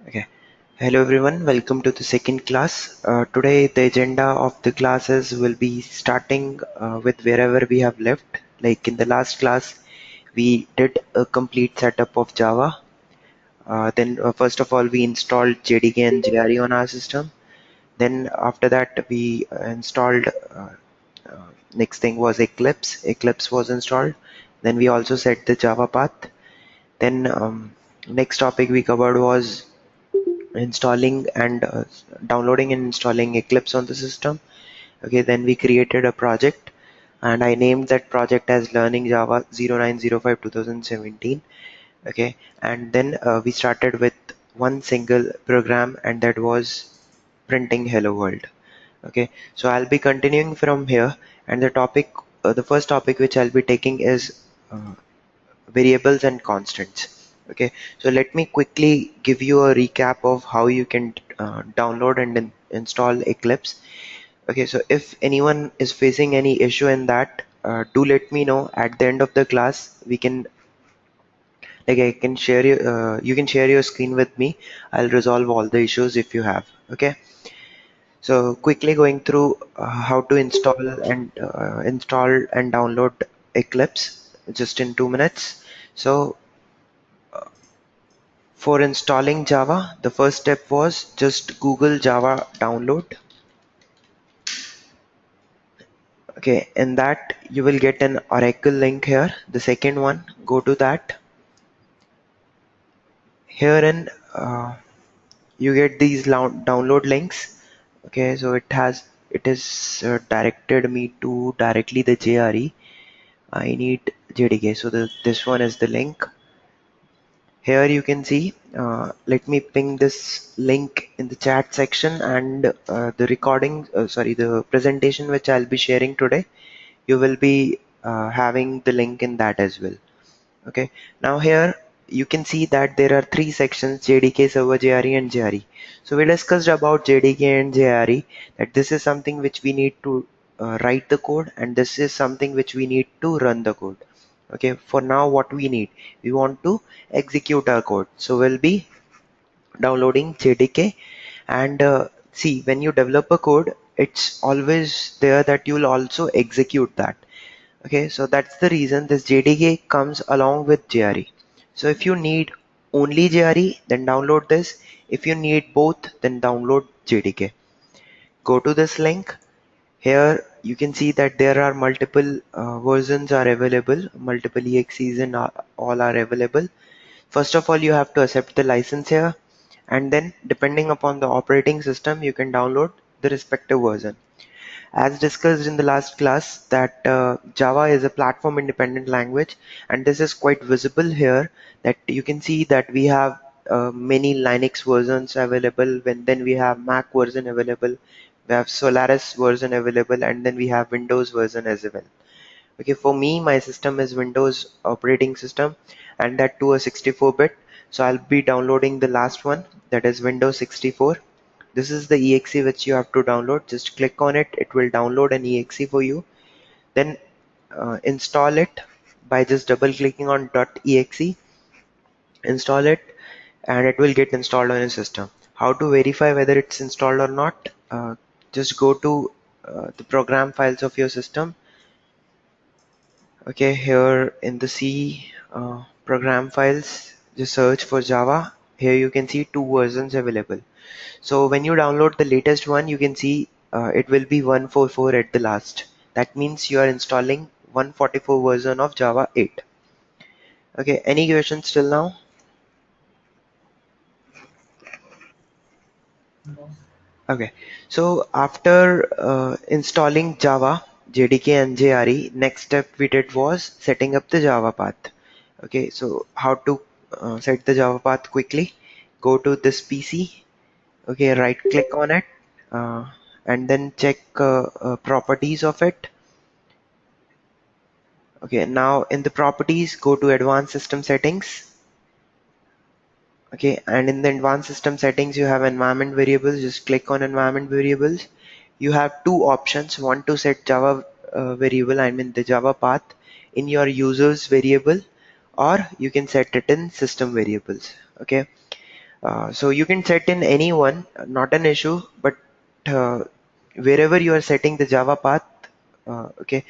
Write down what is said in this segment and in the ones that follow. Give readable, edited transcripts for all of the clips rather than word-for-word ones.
Okay. Hello everyone, welcome to the second class. Today the agenda of the classes will be starting with wherever we have left. Like in the last class, we did a complete setup of Java. Then first of all, we installed JDK and JRE on our system. Then after that, we installed, next thing was Eclipse. Eclipse was installed. Then we also set the Java path. Then next topic we covered was installing and downloading and installing Eclipse on the system. Okay, then we created a project and I named that project as Learning Java 0905 2017. Okay, and then we started with one single program, and that was printing hello world. Okay, so I'll be continuing from here, and the first topic which I'll be taking is variables and constants. Okay, so let me quickly give you a recap of how you can download and install Eclipse. Okay, so if anyone is facing any issue in that, do let me know at the end of the class. We can, like, I can share you can share your screen with me. I'll resolve all the issues if you have. Okay, so quickly going through how to install and download Eclipse just in 2 minutes. So for installing Java, the first step was just Google Java download. Okay, in that you will get an Oracle link here. The second one, go to that. Herein, you get these download links. Okay, so it is directed me to directly the JRE. I need JDK, so this one is the link. Here you can see, let me ping this link in the chat section, and the presentation which I'll be sharing today, you will be having the link in that as well. Okay, now here you can see that there are three sections: JDK, Server, JRE, and JRE. So we discussed about JDK and JRE, that this is something which we need to write the code, and this is something which we need to run the code. Okay, for now what we want to execute our code, so we'll be downloading JDK. And see, when you develop a code, it's always there that you'll also execute that. Okay, so that's the reason this JDK comes along with JRE. So if you need only JRE, then download this. If you need both, then download JDK. Go to this link. Here you can see that there are multiple versions are available, multiple exes and all are available. First of all, you have to accept the license here, and then depending upon the operating system, you can download the respective version. As discussed in the last class, that Java is a platform independent language, and this is quite visible here, that you can see that we have many Linux versions available, then we have Mac version available, we have Solaris version available, and then we have Windows version as well. Okay, for me, my system is Windows operating system, and that to a 64-bit. So I'll be downloading the last one, that is Windows 64. This is the exe which you have to download. Just click on it, it will download an exe for you. Then install it by just double clicking on .exe. Install it, and it will get installed on your system. How to verify whether it's installed or not? Just go to the program files of your system. Okay, here in the C program files, just search for Java. Here you can see two versions available. So when you download the latest one, you can see it will be 144 at the last. That means you are installing 144 version of Java 8. Okay, any questions till now? Okay, so after installing Java, JDK and JRE, next step we did was setting up the Java path. Okay, so how to set the Java path quickly? Go to this PC. Okay, right click on it, uh, and then check properties of it. Okay, now in the properties, go to advanced system settings. Okay, and in the advanced system settings, you have environment variables. Just click on environment variables. You have two options: one to set Java variable, I mean the Java path, in your users variable, or you can set it in system variables. Okay, So you can set in any one, not an issue, but uh, wherever you are setting the Java path, okay,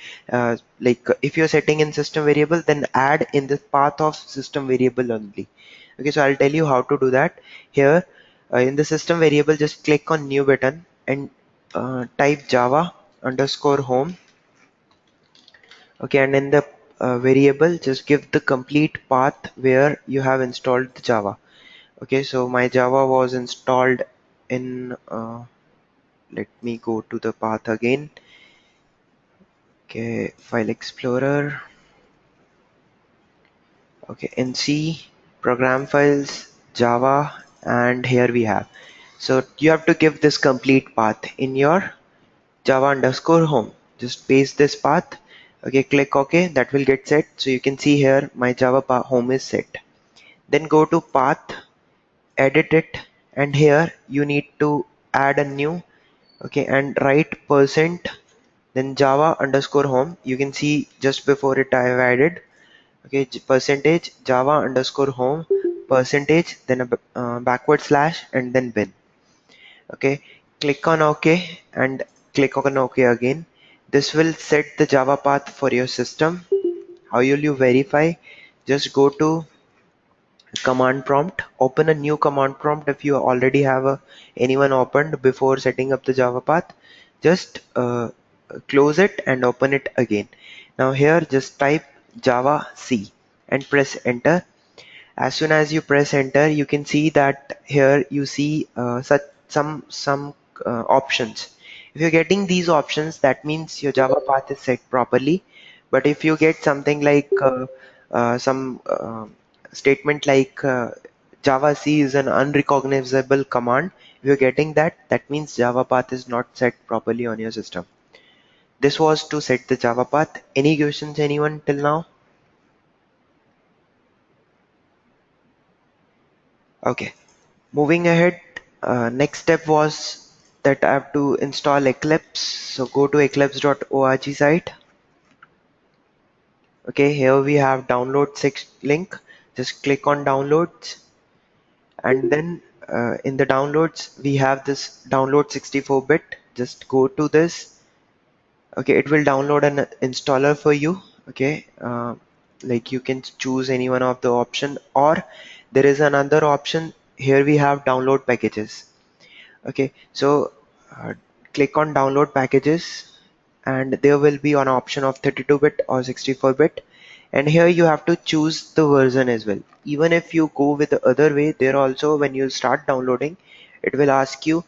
like if you're setting in system variable, then add in the path of system variable only. Okay, so I'll tell you how to do that. Here in the system variable, just click on new button and type Java underscore home. Okay, and in the variable, just give the complete path where you have installed the Java. Okay, so my Java was installed in, let me go to the path again. Okay, File Explorer. Okay, in C, program files, Java, and here we have. So you have to give this complete path in your Java underscore home. Just paste this path. Okay, click OK. That will get set. So you can see here my Java home is set. Then go to path, edit it, and here you need to add a new. Okay, and write percent, then Java underscore home. You can see just before it I have added. Okay, percentage Java underscore home, percentage, then a backward slash, and then bin. Okay, click on OK and click on OK again. This will set the Java path for your system. How will you verify? Just go to command prompt, open a new command prompt. If you already have anyone opened before setting up the Java path, just close it and open it again. Now here just type Java C and press enter. As soon as you press enter, you can see that here you see such some options. If you're getting these options, that means your Java path is set properly. But if you get something like some statement like Java C is an unrecognizable command, if you're getting that, that means Java path is not set properly on your system. This was to set the Java path. Any questions, anyone till now? Okay. Moving ahead, next step was that I have to install Eclipse. So go to eclipse.org site. Okay, here we have download 6 link. Just click on downloads, and then in the downloads we have this download 64-bit. Just go to this. Okay, it will download an installer for you. Okay, like you can choose any one of the option, or there is another option. Here we have download packages. Okay, so uh, click on download packages, and there will be an option of 32-bit or 64-bit, and here you have to choose the version as well. Even if you go with the other way, there also when you start downloading, it will ask you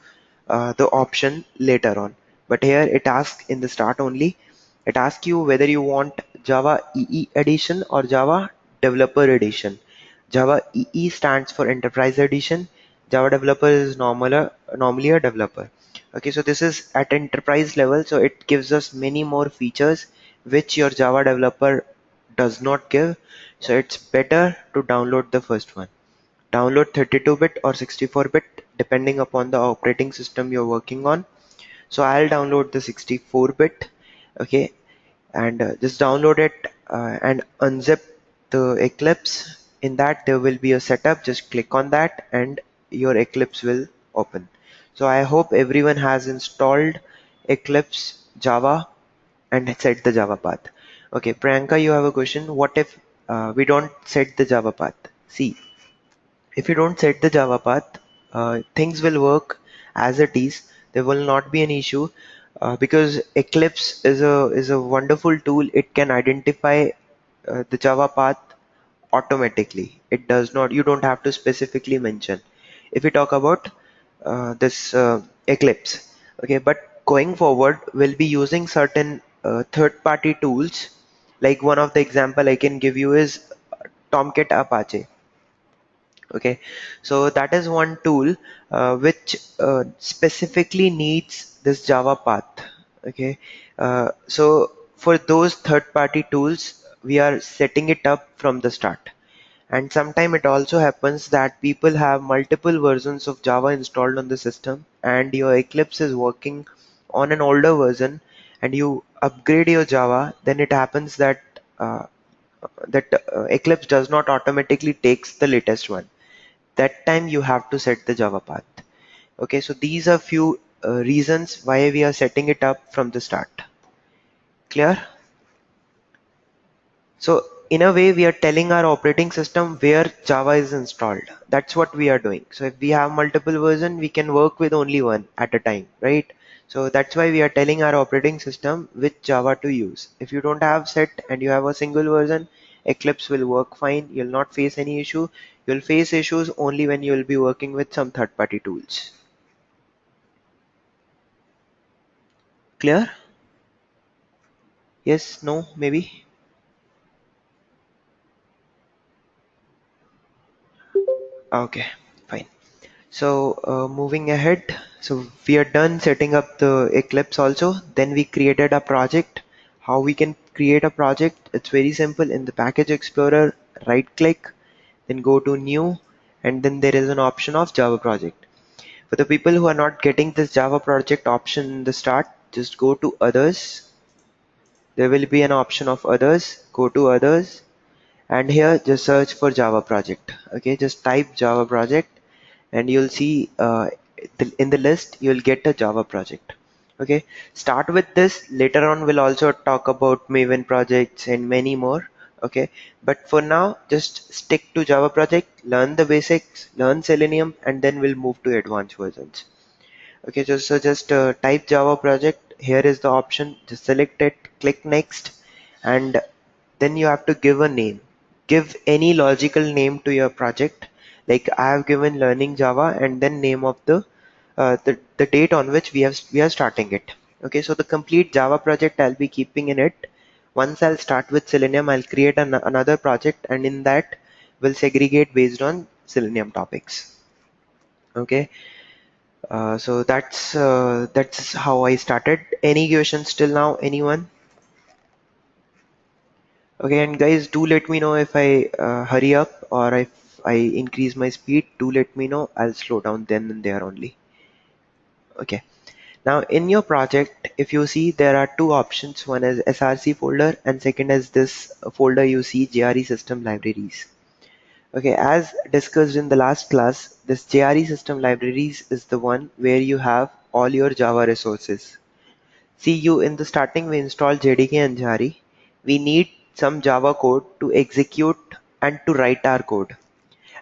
the option later on, but here it asks in the start only. It asks you whether you want Java EE edition or Java Developer edition. Java EE stands for Enterprise Edition. Java Developer is normally a developer. Okay, so this is at enterprise level, so it gives us many more features which your Java developer does not give. So it's better to download the first one. Download 32-bit or 64-bit depending upon the operating system you're working on. So I'll download the 64-bit. Okay, and just download it and unzip the Eclipse. In that there will be a setup. Just click on that and your Eclipse will open. So I hope everyone has installed Eclipse Java and set the Java path. Okay, Priyanka, you have a question. What if we don't set the Java path? See, if you don't set the Java path, things will work as it is. There will not be an issue because Eclipse is a wonderful tool. It can identify the Java path automatically. It does not. You don't have to specifically mention. If we talk about this Eclipse, okay, but going forward, we'll be using certain third-party tools. Like one of the example I can give you is Tomcat Apache. Okay, so that is one tool which specifically needs this Java path. Okay, so for those third-party tools, we are setting it up from the start. And sometimes it also happens that people have multiple versions of Java installed on the system, and your Eclipse is working on an older version, and you upgrade your Java, then it happens that Eclipse does not automatically takes the latest one. that time you have to set the Java path. Okay, so these are few reasons why we are setting it up from the start. Clear? So in a way, we are telling our operating system where Java is installed. That's what we are doing. So if we have multiple versions, we can work with only one at a time, right? So that's why we are telling our operating system which Java to use. If you don't have set and you have a single version, Eclipse will work fine. You'll not face any issue. You'll face issues only when you'll be working with some third-party tools. Clear? Yes, no, maybe? Okay, fine. So moving ahead, so we are done setting up the Eclipse also. Then we created a project. How we can create a project? It's very simple. In the Package Explorer, right click, then go to New, and then there is an option of Java project. For the people who are not getting this Java project option in the start, just go to Others. There will be an option of Others. Go to Others, and here just search for Java project. Okay, just type Java project and you'll see in the list you'll get a Java project. Okay, start with this. Later on we'll also talk about Maven projects and many more. Okay, but for now just stick to Java project, learn the basics, learn Selenium, and then we'll move to advanced versions. Okay, just type Java project. Here is the option. Just select it, click next, and then you have to give a name. Give any logical name to your project. Like I have given learning Java and then name of the date on which we are starting it. Okay, so the complete Java project I'll be keeping in it. Once I'll start with Selenium, I'll create another project, and in that we'll segregate based on Selenium topics. Okay, so that's how I started. Any questions till now? Anyone? Okay, and guys, do let me know if I hurry up or if I increase my speed. Do let me know. I'll slow down then and there only. Okay. Now in your project, if you see there are two options. One is SRC folder and second is this folder you see JRE system libraries. Okay, as discussed in the last class, this JRE system libraries is the one where you have all your Java resources. See, you in the starting we install JDK and JARI. We need some Java code to execute and to write our code.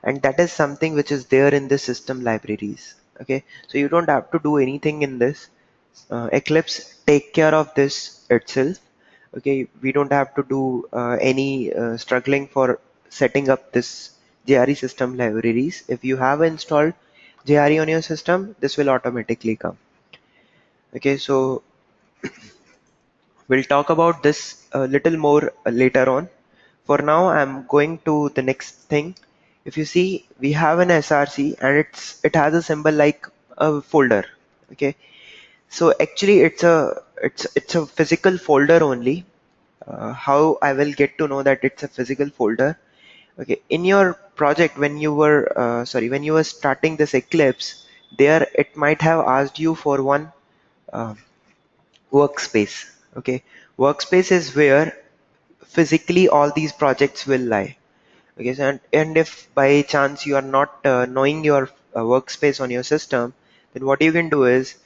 And that is something which is there in the system libraries. Okay, so you don't have to do anything in this. Eclipse take care of this itself. Okay, we don't have to do any struggling for setting up this JRE system libraries. If you have installed JRE on your system, this will automatically come. Okay, so we'll talk about this a little more later on. For now, I'm going to the next thing. If you see, we have an SRC and it has a symbol like a folder. Okay, so actually it's a physical folder only. How I will get to know that it's a physical folder? Okay, in your project when you were when you were starting this Eclipse, there it might have asked you for one uh, workspace. Okay, workspace is where physically all these projects will lie. Okay, so and if by chance you are not knowing your workspace on your system, then what you can do is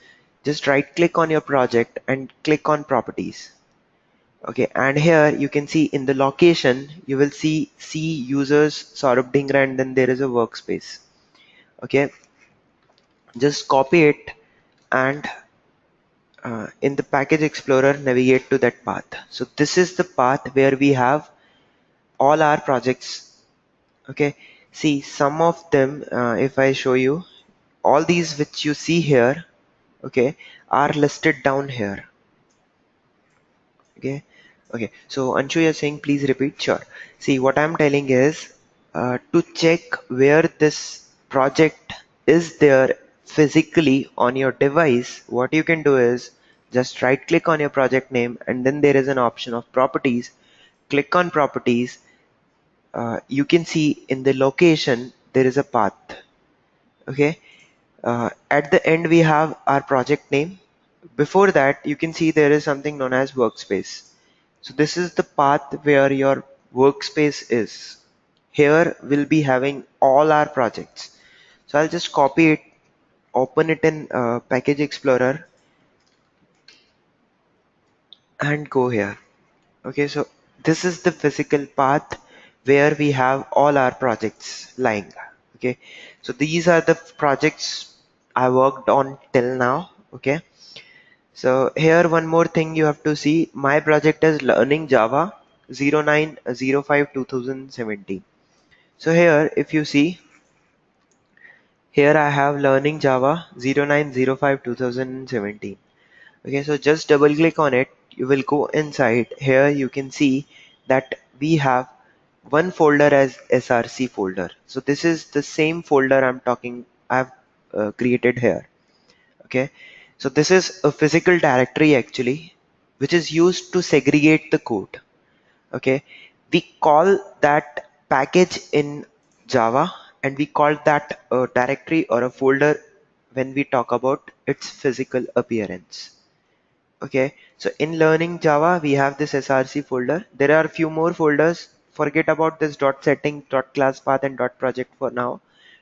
just right click on your project and click on properties. Okay, and here you can see in the location you will see users Saurabh Dhingra and then there is a workspace. Okay, just copy it and in the package explorer navigate to that path. So this is the path where we have all our projects. Okay, see some of them, if I show you, all these which you see here, okay, are listed down here. Okay, okay, so Anshu, you're saying please repeat. Sure. See, what I'm telling is to check where this project is there physically on your device, what you can do is just right click on your project name and then there is an option of properties. Click on properties. You can see in the location there is a path. Okay, at the end we have our project name. Before that you can see there is something known as workspace. So this is the path where your workspace is. Here we'll be having all our projects. So I'll just copy it, open it in Package Explorer, and go here. Okay, so this is the physical path where we have all our projects lying. Okay, so these are the projects I worked on till now. Okay, so here one more thing you have to see. My project is Learning Java 0905 2017. So here, if you see, here I have Learning Java 0905 2017. Okay, so just double click on it. You will go inside. Here you can see that we have one folder as src folder. So this is the same folder I've created here. Okay, so this is a physical directory actually, which is used to segregate the code. Okay, we call that package in Java, and we call that a directory or a folder when we talk about its physical appearance. Okay, so in Learning Java, we have this src folder. There are a few more folders. Forget about this dot setting, dot class path, and dot project for now.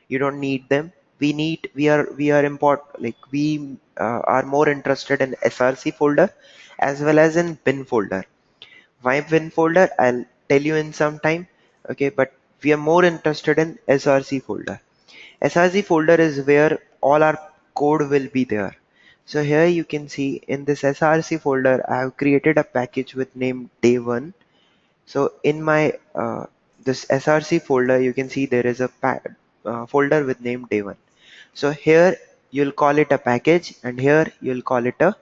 You don't need them. We are more interested in src folder as well as in bin folder. Why bin folder? I'll tell you in some time. Okay, but we are more interested in src folder. src folder is where all our code will be there. So here you can see in this src folder, I have created a package with name day1. So in my this src folder, you can see there is a folder with name day1. So here you'll call it a package, and here you'll call it a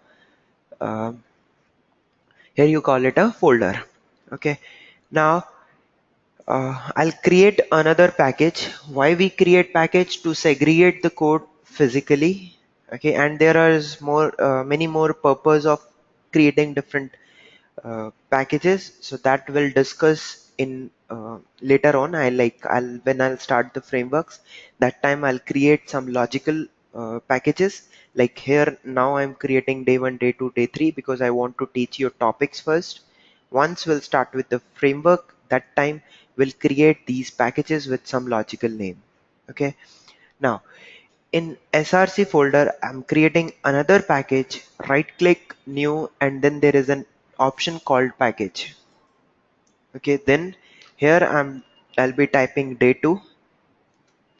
uh, here you call it a folder. Okay. Now I'll create another package. Why we create package? To segregate the code physically. Okay, and there is many more purpose of creating different packages. So that we'll discuss in later on. I'll start the frameworks. That time I'll create some logical packages. Like here now I'm creating day one, day two, day three because I want to teach you topics first. Once we'll start with the framework, that time we'll create these packages with some logical name. Okay. Now in src folder, I'm creating another package, right click, new, and then there is an option called package. Okay, then here I'll be typing day 2,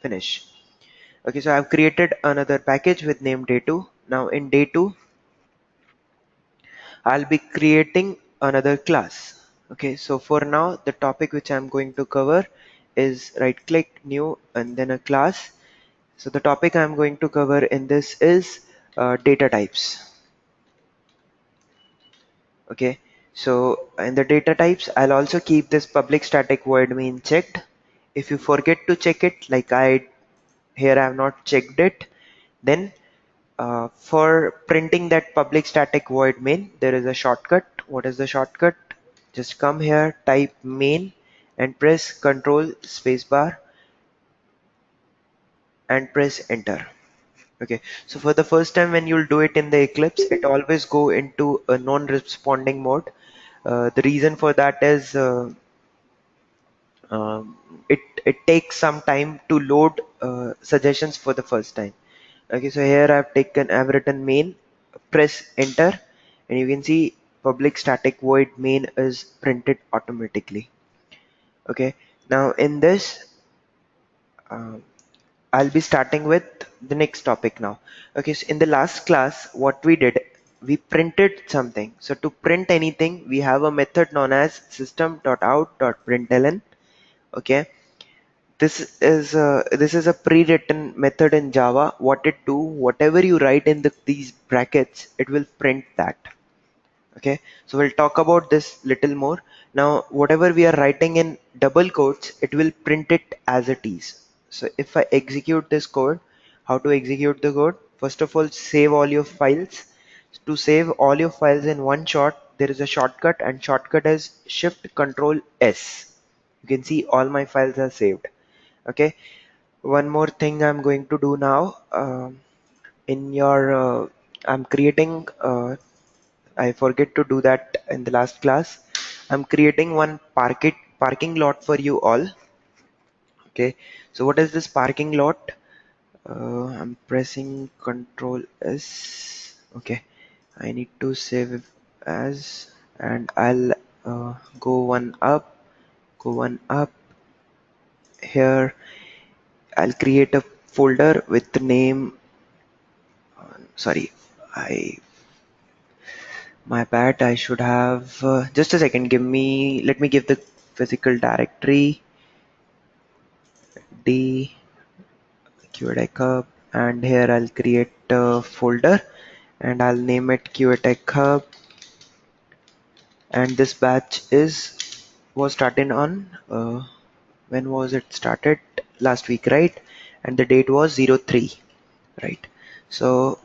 finish. Okay, so I've created another package with name day 2. Now in day 2, I'll be creating another class. Okay, so for now, the topic which I'm going to cover is right click, new, and then a class. So the topic I'm going to cover in this is data types. Okay, so in the data types, I'll also keep this public static void main checked. If you forget to check it, like I have not checked it, then for printing that public static void main, there is a shortcut. What is the shortcut? Just come here, type main, and press Control spacebar and press enter. Okay, so for the first time when you'll do it in the Eclipse, it always go into a non-responding mode. The reason for that is it takes some time to load suggestions for the first time. Okay, so here I've written main, press enter, and you can see public static void main is printed automatically. Okay, now in this uh, I'll be starting with the next topic now. Okay, so in the last class, what we did, we printed something. So to print anything, we have a method known as system.out.println. Okay, this is a pre-written method in Java. What it do, whatever you write in these brackets, it will print that. Okay, so we'll talk about this little more. Now, whatever we are writing in double quotes, it will print it as it is. So if I execute this code, how to execute the code? First of all, save all your files. To save all your files in one shot, there is a shortcut, and shortcut is Shift Control S. You can see all my files are saved. Okay, one more thing I'm going to do now. In your I'm creating I forget to do that in the last class. I'm creating one parking lot for you all. Okay, so what is this parking lot? I'm pressing Control S. Okay, I need to save as, and I'll go one up, go one up. Here I'll create a folder with the name. Sorry, I my bad. I should have just a second. Let me give the physical directory D QATech Hub, and here I'll create a folder and I'll name it QATech Hub. And this batch was started on when was it started? Last week, right? And the date was 03, right? So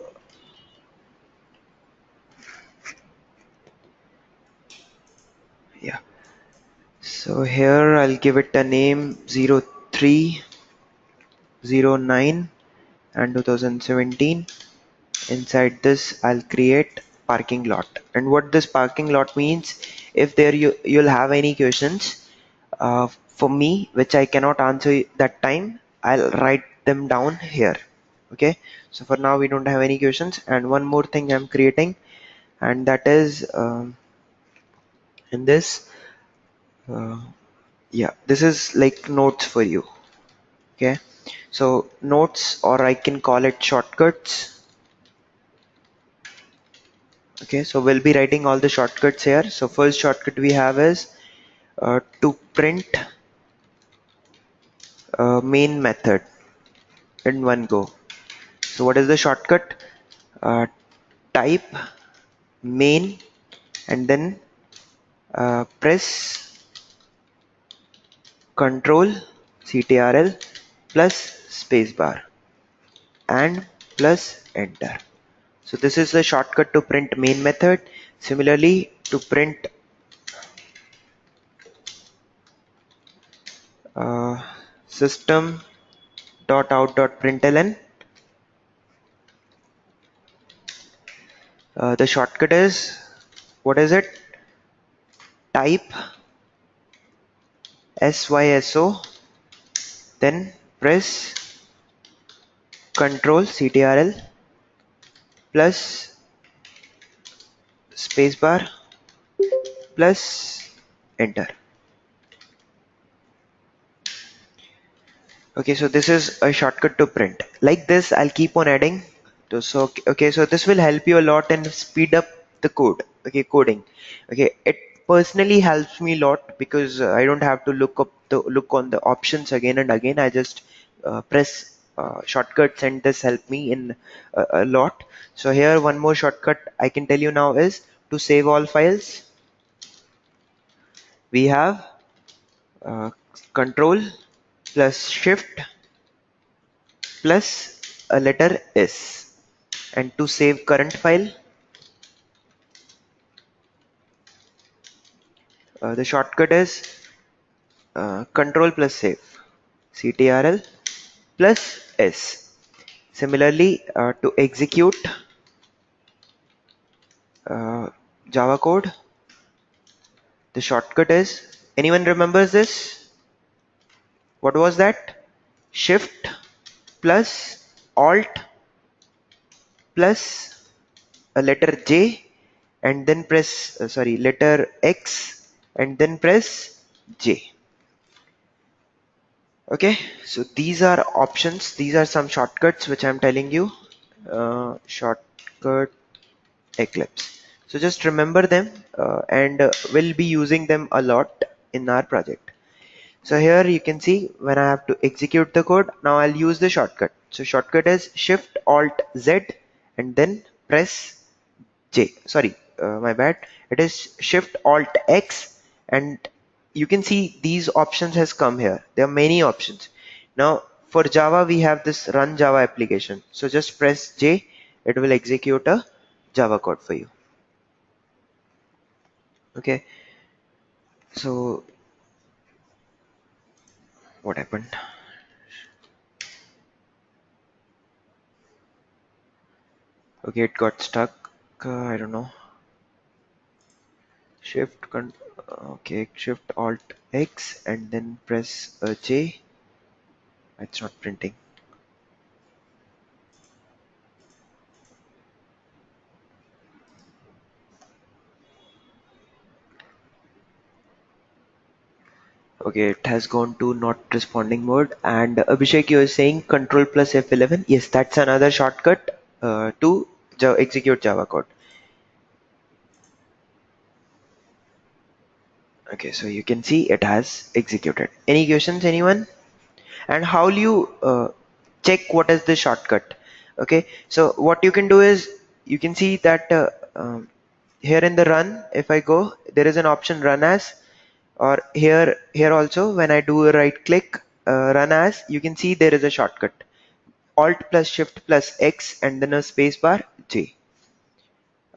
yeah, so here I'll give it a name 03, 09 and 2017. Inside this I'll create parking lot, and what this parking lot means, if there you'll have any questions for me which I cannot answer that time, I'll write them down here. Okay, so for now we don't have any questions. And one more thing I'm creating, and that is in this uh, yeah, this is like notes for you. Okay, so notes, or I can call it shortcuts. Okay, so we'll be writing all the shortcuts here. So first shortcut we have is to print main method in one go. So what is the shortcut? Type main and then press Control Ctrl plus spacebar and plus enter. So this is the shortcut to print main method. Similarly, to print uh, system.out.println, the shortcut is, what is it? Type SYSO, then press Control Ctrl plus spacebar plus enter. Okay, so this is a shortcut to print. Like this, I'll keep on adding. So this will help you a lot and speed up the code. Okay, coding. Okay, it personally helps me a lot because I don't have to look on the options again and again. I just press shortcuts, and this help me in a lot. So here one more shortcut I can tell you now is to save all files. We have uh, Control plus Shift plus a letter S, and to save current file, the shortcut is Control plus Save, Ctrl plus S. Similarly, to execute Java code, the shortcut is, anyone remembers this? What was that? Shift plus Alt plus a letter J, and then press letter X, and then press J. Okay, so these are options, these are some shortcuts which I'm telling you. Shortcut Eclipse, so just remember them, and we'll be using them a lot in our project. So here you can see when I have to execute the code, now I'll use the shortcut. So shortcut is Shift Alt Z and then press J. Sorry, my bad. It is Shift Alt X, and you can see these options has come here. There are many options. Now for Java we have this Run Java application. So just press J. It will execute a Java code for you. Okay. So what happened? Okay, it got stuck. I don't know. Okay, Shift Alt X and then press J. It's not printing. Okay, it has gone to not responding mode. And Abhishek, you are saying Control plus F11. Yes, that's another shortcut to execute Java code. Okay, so you can see it has executed. Any questions, anyone? And how will you check what is the shortcut? Okay, so what you can do is you can see that here in the run, if I go, there is an option run as, or here also when I do a right click, run as, you can see there is a shortcut. Alt plus Shift plus X and then a space bar J.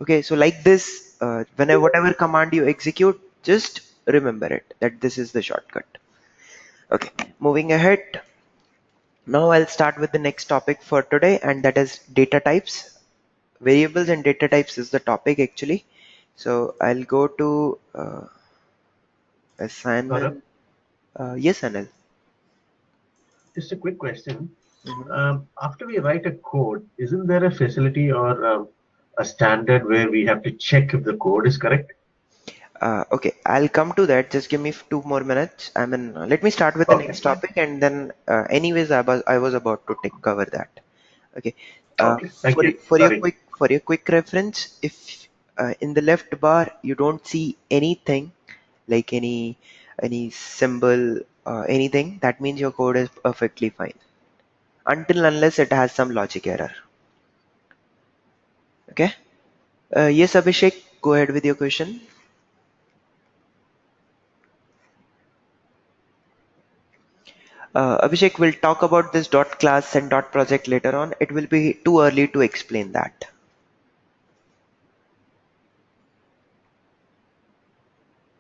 Okay, so like this, whenever whatever command you execute, just remember it that this is the shortcut. Okay, moving ahead. Now I'll start with the next topic for today, and that is data types. Variables and data types is the topic actually. So I'll go to Gaurav, assignment. Yes, Anil. just a quick question. Mhm. After we write a code, isn't there a facility or a standard where we have to check if the code is correct? Okay, I'll come to that. Just give me 2 more minutes. I mean, let me start with the Okay, next topic, and then, anyways, I was about to take cover that. Okay. okay. Thank you. For your Sorry. quick reference, if in the left bar you don't see anything like any symbol, anything, that means your code is perfectly fine. Until unless it has some logic error. Okay. Yes, Abhishek, go ahead with your question. Abhishek, will talk about this dot class and dot project later on. It will be too early to explain that.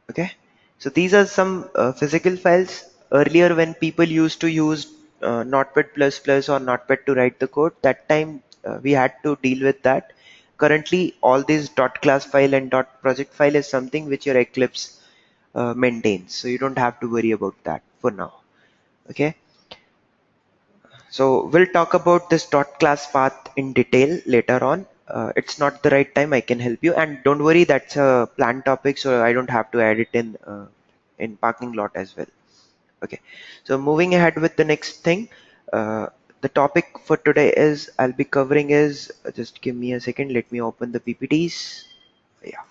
Okay. So these are some physical files. Earlier, when people used to use Notepad++ or Notepad to write the code, that time we had to deal with that. Currently, all these dot class file and dot project file is something which your Eclipse maintains. So you don't have to worry about that for now. Okay. So we'll talk about this dot class path in detail later on. It's not the right time. I can help you, and don't worry, that's a planned topic, so I don't have to add it in parking lot as well. Okay. So moving ahead with the next thing, uh, the topic for today is I'll be covering is just give me a second. Let me open the PPTs. Yeah.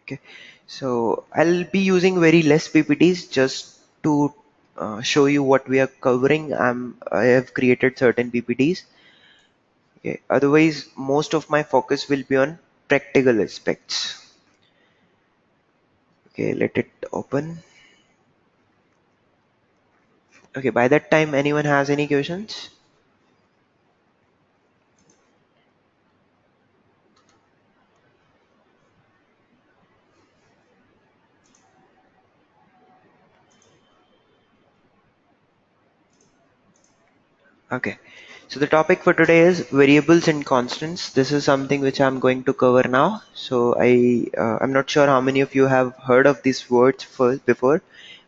Okay. So I'll be using very less PPTs just to show you what we are covering. I have created certain PPTs. Okay. Otherwise, most of my focus will be on practical aspects. Okay. Let it open. Okay. By that time, anyone has any questions? Okay, so the topic for today is variables and constants. This is something which I'm going to cover now. So I'm not sure how many of you have heard of these words first before.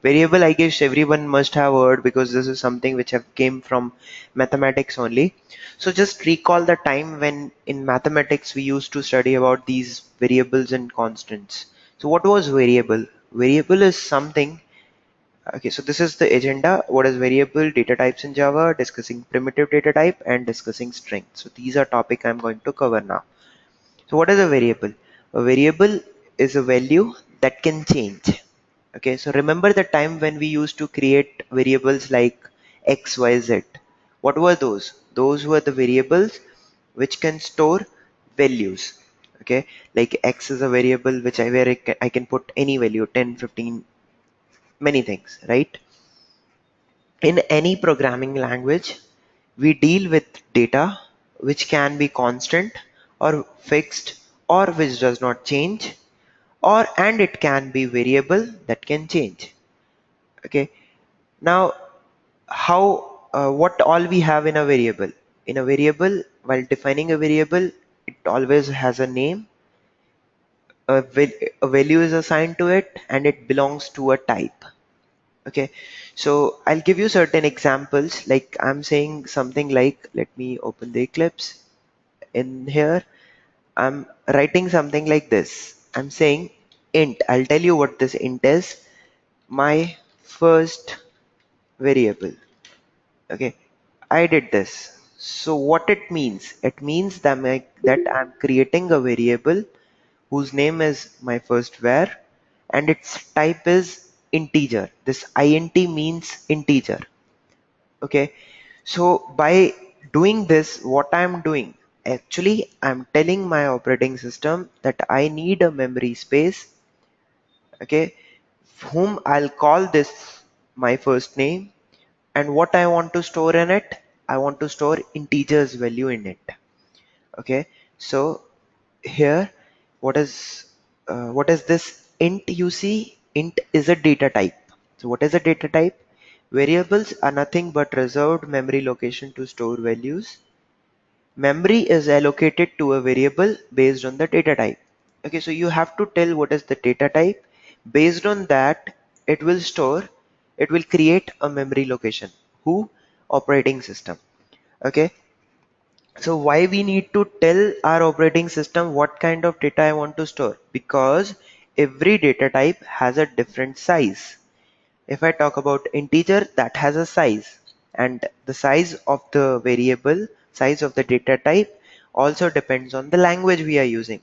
Variable, I guess everyone must have heard because this is something which have came from mathematics only. So just recall the time when in mathematics we used to study about these variables and constants. So what was variable? Variable is something. Okay, so this is the agenda. What is variable, data types in Java, discussing primitive data type, and discussing string. So these are topic I'm going to cover now. So what is a variable? A variable is a value that can change. Okay, so remember the time when we used to create variables like X, Y, Z. What were those? Those were the variables which can store values. Okay, like X is a variable which I can put any value, 10, 15, many things, right? In any programming language, we deal with data which can be constant or fixed or which does not change, or and it can be variable that can change. Okay. Now, how what all we have in a variable? In a variable, while defining a variable, it always has a name, a value is assigned to it, and it belongs to a type. Okay, so I'll give you certain examples. Like I'm saying something like, let me open the Eclipse. In here, I'm writing something like this. I'm saying int. I'll tell you what this int is. my first variable. Okay, I did this. So what it means? It means that I'm creating a variable whose name is my first var and its type is integer. This int means integer. Okay, so by doing this, what I'm doing, actually I'm telling my operating system that I need a memory space, okay, whom I'll call this my first name, and what I want to store in it, I want to store integers value in it. Okay, so here what is this int you see? Int is a data type. So what is a data type? Variables are nothing but reserved memory location to store values. Memory is allocated to a variable based on the data type. Okay, so you have to tell what is the data type. Based on that, it will store, it will create a memory location. Who? Operating system. Okay, so why we need to tell our operating system what kind of data I want to store? Because every data type has a different size. If I talk about integer, that has a size, and the size of the variable, size of the data type also depends on the language we are using.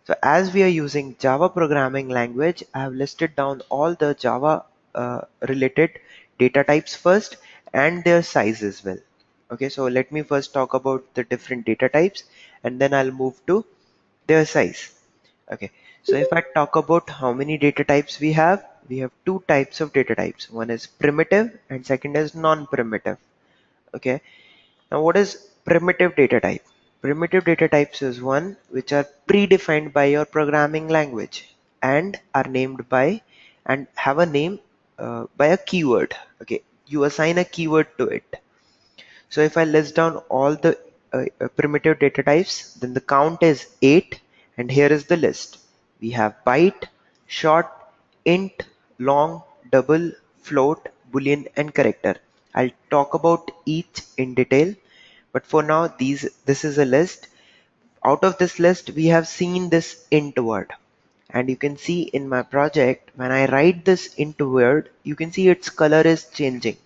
So as we are using Java programming language, I have listed down all the Java related data types first and their size as well. Okay, so let me first talk about the different data types and then I'll move to their size. Okay, so if I talk about how many data types we have two types of data types. One is primitive and second is non-primitive. Okay, now what is primitive data type? Primitive data types is one which are predefined by your programming language and are named by and have a name by a keyword. Okay, you assign a keyword to it. So if I list down all the primitive data types, then the count is 8, and here is the list. We have byte, short, int, long, double, float, boolean, and character. I'll talk about each in detail, but for now this is a list. Out of this list, we have seen this int word. And you can see in my project, when I write this int word, you can see its color is changing.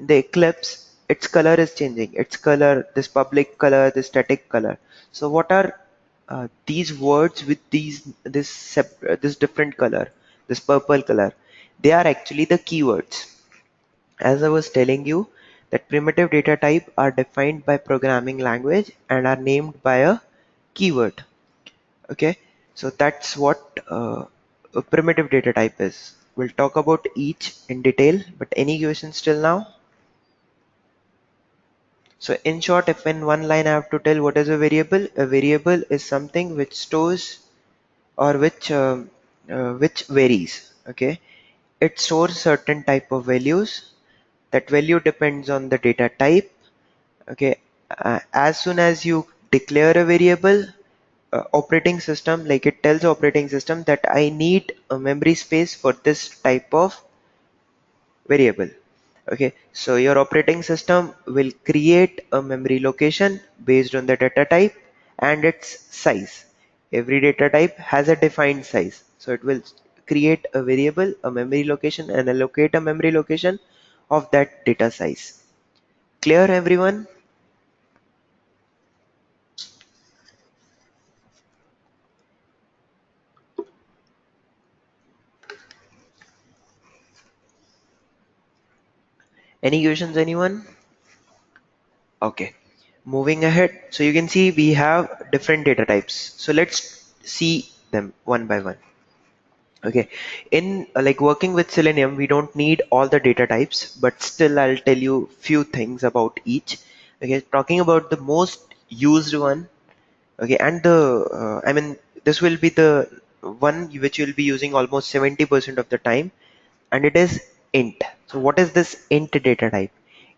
In the Eclipse, its color is changing. Its color, this public color, this static color. So what are these words with this different color, this purple color? They are actually the keywords. As I was telling you, that primitive data type are defined by programming language and are named by a keyword. Okay, so that's what a primitive data type is. We'll talk about each in detail, but any questions till now? So in short, if in one line I have to tell what is a variable is something which stores or which varies. Okay, it stores certain type of values. That value depends on the data type. Okay, as soon as you declare a variable, operating system, like it tells operating system that I need a memory space for this type of variable. Okay, so your operating system will create a memory location based on the data type and its size. Every data type has a defined size, so it will create a variable, a memory location, and allocate a memory location of that data size. Clear, everyone? Any questions, anyone? Okay, moving ahead. So you can see we have different data types. So let's see them one by one. Okay, in like working with Selenium, we don't need all the data types, but still I'll tell you few things about each. Okay, talking about the most used one. Okay, and I mean, this will be the one which you'll be using almost 70% of the time, and it is int. So what is this int data type?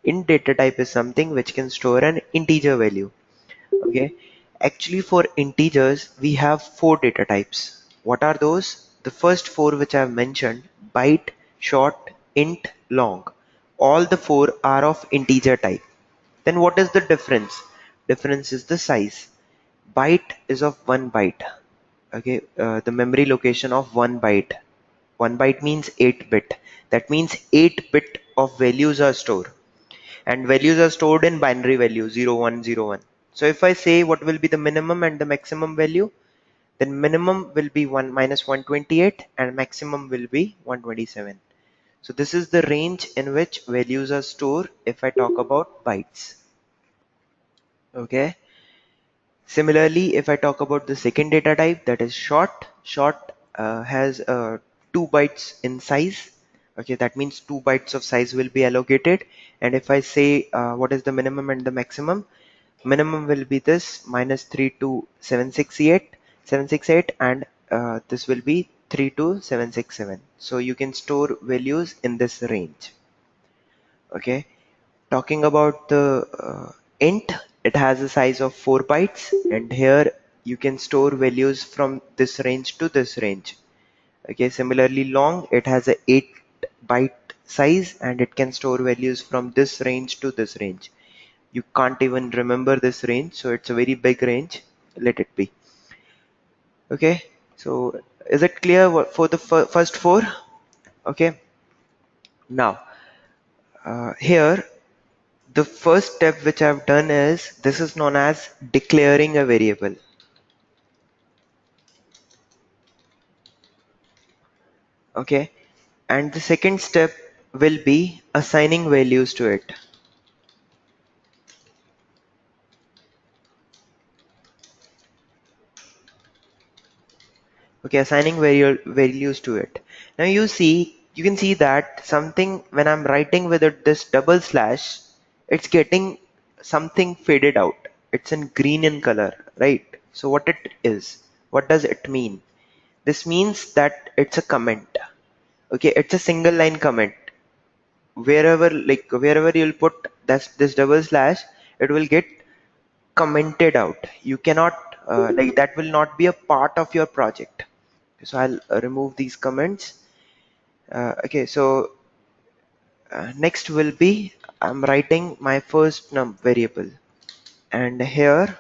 Int data type is something which can store an integer value. Okay, actually for integers we have four data types. What are those? The first four which I have mentioned: byte, short, int, long. All the four are of integer type. Then what is the difference? Difference is the size. Byte is of 1 byte. Okay, the memory location of 1 byte. 1 byte means 8 bit. That means 8 bit of values are stored, and values are stored in binary value 0101. So if I say what will be the minimum and the maximum value, then minimum will be 1 minus 128 and maximum will be 127. So this is the range in which values are stored if I talk about bytes. Okay. Similarly, if I talk about the second data type, that is short, has 2 bytes in size. Okay, that means 2 bytes of size will be allocated. And if I say what is the minimum and the maximum, minimum will be this minus 32768, and this will be 32767. So you can store values in this range. Okay. Talking about the int, it has a size of 4 bytes, and here you can store values from this range to this range. Okay, similarly long, it has a 8 byte size and it can store values from this range to this range. You can't even remember this range, so it's a very big range. Let it be. Okay, so is it clear for the first four? Okay, now here the first step which I've done is this is known as declaring a variable. Okay, and the second step will be assigning values to it. Okay, assigning values to it. Now you can see that something when I'm writing with it, this double slash, it's getting something faded out. It's in green in color, right? So what it is, what does it mean? This means that it's a comment. Okay, it's a single line comment. Wherever you'll put this double slash, it will get commented out. You cannot that will not be a part of your project. So I'll remove these comments. Okay, so next will be I'm writing my first num variable, and here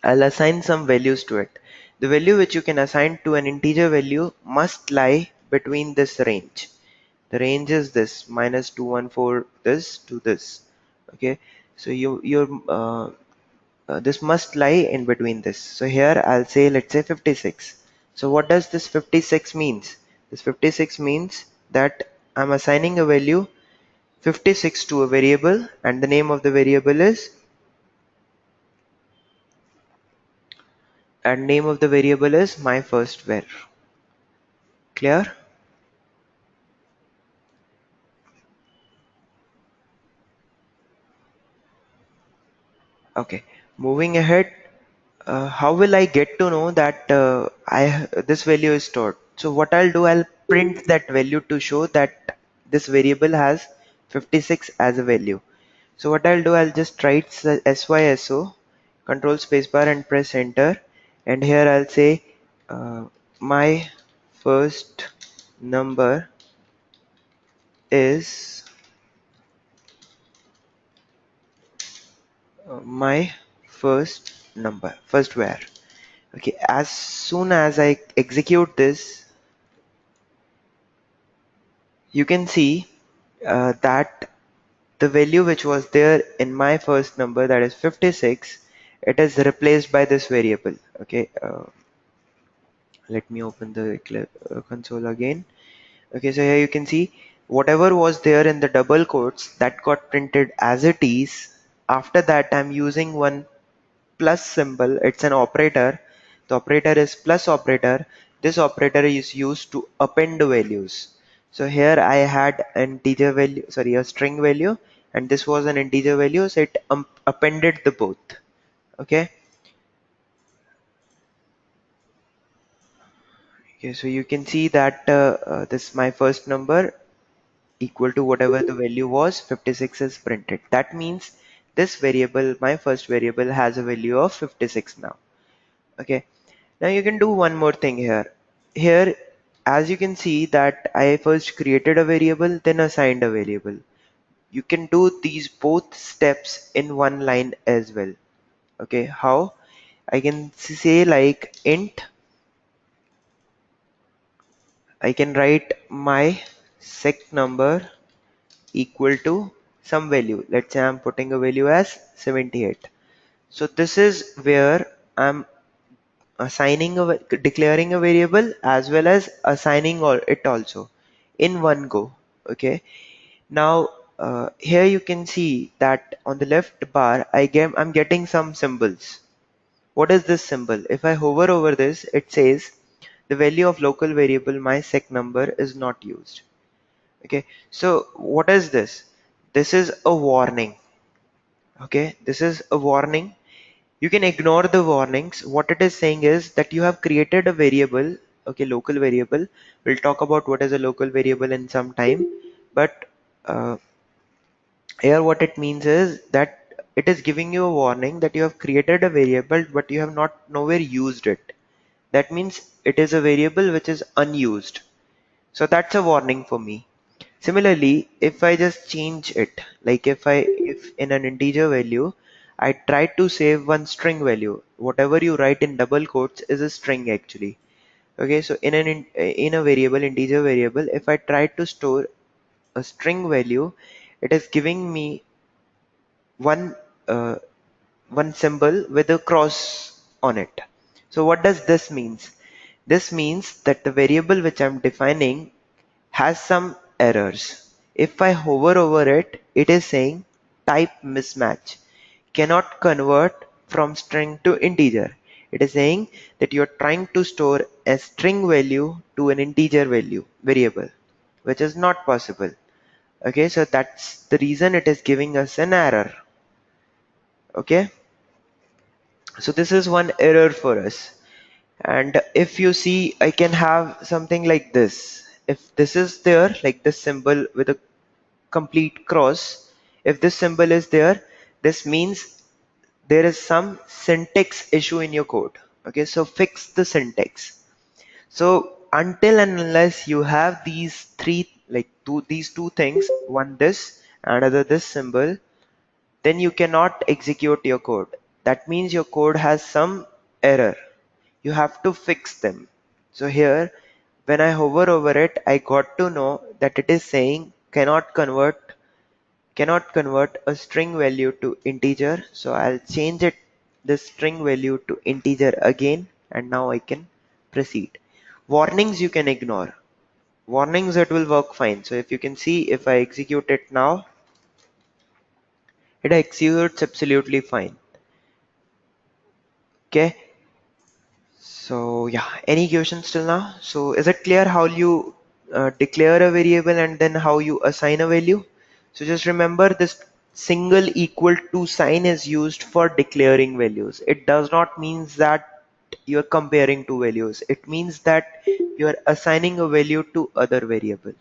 I'll assign some values to it. The value which you can assign to an integer value must lie between this range. The range is this minus 214 this to this. Okay, so this must lie in between this. So here I'll say, let's say 56. So what does this 56 means? This 56 means that I'm assigning a value 56 to a variable, and the name of the variable is, my first var. Clear? Okay. Moving ahead, how will I get to know that this value is stored? So what I'll do, I'll print that value to show that this variable has 56 as a value. So what I'll do, I'll just write syso, control spacebar and press enter, and here I'll say my first number is my first var. Okay, as soon as I execute this, you can see that the value which was there in my first number, that is 56, it is replaced by this variable. Okay, let me open the Eclipse console again. Okay, so here you can see whatever was there in the double quotes that got printed as it is. After that, I'm using one plus symbol. It's an operator. The operator is plus operator. This operator is used to append values. So here I had an integer value, sorry, a string value, and this was an integer value, so it appended the both. Okay. Okay, so you can see that this my first number equal to whatever the value was, 56 is printed. That means this variable, my first variable, has a value of 56 now. Okay, now you can do one more thing here. Here, as you can see that I first created a variable, then assigned a variable. You can do these both steps in one line as well. Okay, how? I can say like int I can write my sec number equal to some value. Let's say I'm putting a value as 78. So this is where I'm assigning declaring a variable as well as assigning it also in one go. Okay. Now here you can see that on the left bar I'm getting some symbols. What is this symbol? If I hover over this, it says the value of local variable my sec number is not used. Okay, so what is this? This is a warning. Okay, this is a warning. You can ignore the warnings. What it is saying is that you have created a variable, okay, local variable. We'll talk about what is a local variable in some time, but uh, here what it means is that it is giving you a warning that you have created a variable but you have not nowhere used it. That means it is a variable which is unused. So that's a warning for me. Similarly, if I just change it, like if in an integer value, I try to save one string value, whatever you write in double quotes is a string actually. Okay, so in a variable, integer variable, if I try to store a string value, it is giving me one uh, one symbol with a cross on it. So what does this means? This means that the variable which I'm defining has some errors. If I hover over it, it is saying type mismatch, cannot convert from string to integer. It is saying that you're trying to store a string value to an integer value variable, which is not possible. Okay, so that's the reason it is giving us an error. Okay, so this is one error for us. And if you see, I can have something like this. If this is there, like this symbol with a complete cross, if this symbol is there, this means there is some syntax issue in your code. Okay, so fix the syntax. So until and unless you have these these two things, one this, another this symbol, then you cannot execute your code. That means your code has some error. You have to fix them. So here, when I hover over it, I got to know that it is saying cannot convert a string value to integer. So I'll change it this string value to integer again, and now I can proceed. Warnings you can ignore. Warnings, it will work fine. So if you can see, if I execute it now, it executes absolutely fine. Okay. So yeah, any questions till now? So is it clear how you declare a variable and then how you assign a value? So just remember this single equal to sign is used for declaring values. It does not mean that you're comparing two values. It means that you're assigning a value to other variable.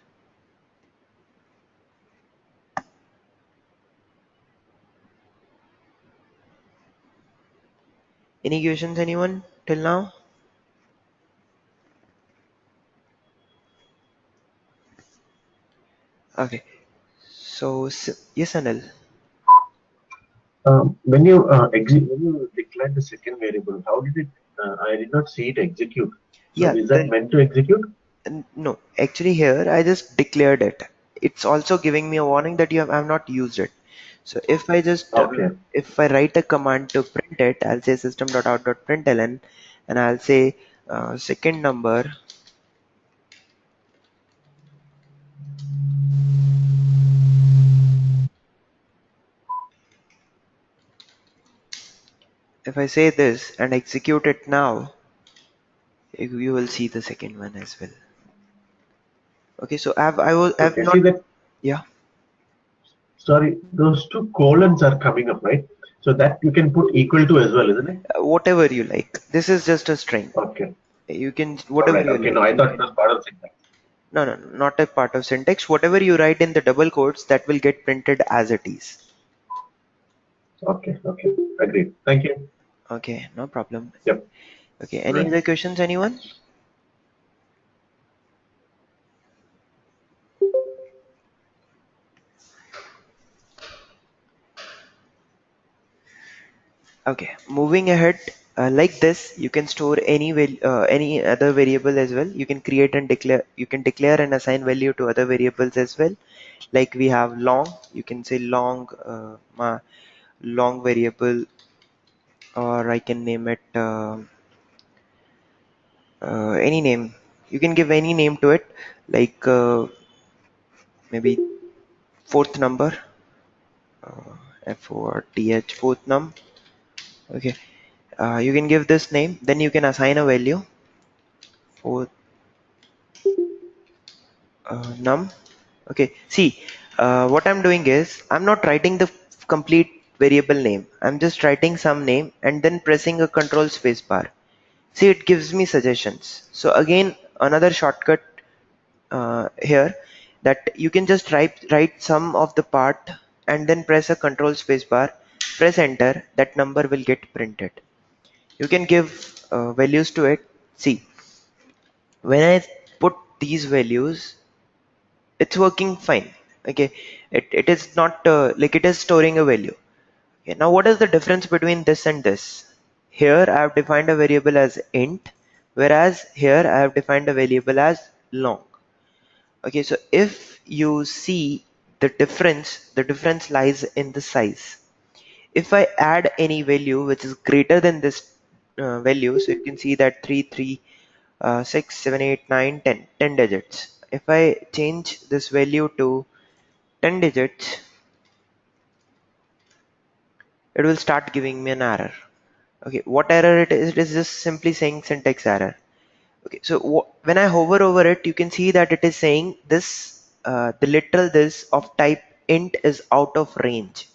Any questions, anyone till now? Okay. So yes, Anil. When you declared the second variable, how did it? I did not see it execute. So Yeah, is that meant to execute? no, actually here I just declared it. It's also giving me a warning that I've not used it. So Okay. if I write a command to print it, I'll say system.out.println and I'll say second number. If I say this and execute it now, you will see the second one as well. Okay, so I've Okay. not, See that? yeah, Sorry, those two colons are coming up, right? So that you can put equal to as well, isn't it? whatever you like. This is just a string. Okay. You can All whatever right. you Okay. No, like. I You thought it can was part of syntax. No, no, not a part of syntax. Whatever you write in the double quotes, that will get printed as it is. Okay. Okay. Agreed. Thank you. Okay, no problem. Yep. Okay, any Right. other questions, anyone? Okay, moving ahead. Like this, you can store any other variable as well. You can create and declare, you can declare and assign value to other variables as well. Like we have long, you can say long, long variable, or I can name it any name. You can give any name to it, like maybe fourth number, FORTH, fourth num. Okay, you can give this name, then you can assign a value for num. Okay, see, what I'm doing is I'm not writing the complete variable name. I'm just writing some name and then pressing a control space bar. See, it gives me suggestions. So again, another shortcut here, that you can just write some of the part and then press a control space bar, press enter, that number will get printed. You can give values to it. See, when I put these values, it's working fine. Okay, it is not like it is storing a value. Okay, now what is the difference between this and this? Here I have defined a variable as int, whereas here I have defined a variable as long. Okay, so if you see the difference lies in the size. If I add any value which is greater than this value, so you can see that 3, 3, 6, 7, 8, 9, 10, 10 digits. If I change this value to 10 digits, it will start giving me an error. Okay, what error it is? It is just simply saying syntax error. Okay, so when I hover over it, you can see that it is saying this, the literal this of type int is out of range.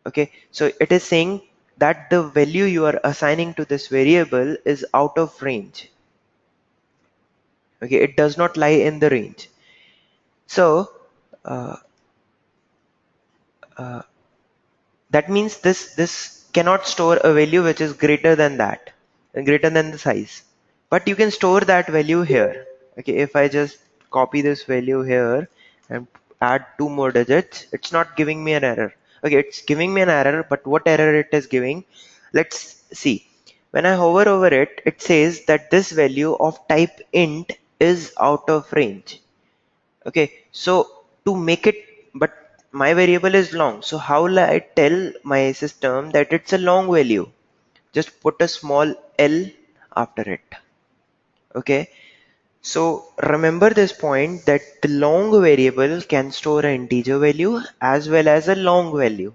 Okay, so it is saying that the value you are assigning to this variable is out of range. Okay, it does not lie in the range. So uh, uh, that means this cannot store a value which is greater than that, greater than the size. But you can store that value here. Okay, if I just copy this value here and add two more digits, it's not giving me an error. Okay, it's giving me an error, but what error it is giving? Let's see. When I hover over it, it says that this value of type int is out of range. Okay, so to make it, but my variable is long. So how will I tell my system that it's a long value? Just put a small L after it. Okay, so remember this point, that the long variable can store an integer value as well as a long value.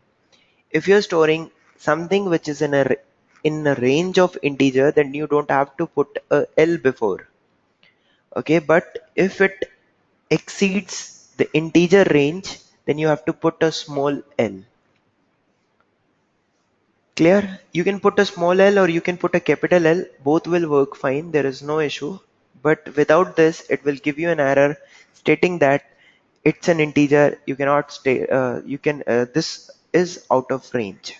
If you're storing something which is in a range of integer, then you don't have to put a L before. Okay, but if it exceeds the integer range, then you have to put a small L. Clear? You can put a small L or you can put a capital L. Both will work fine. There is no issue. But without this, it will give you an error stating that it's an integer. You cannot stay. This is out of range.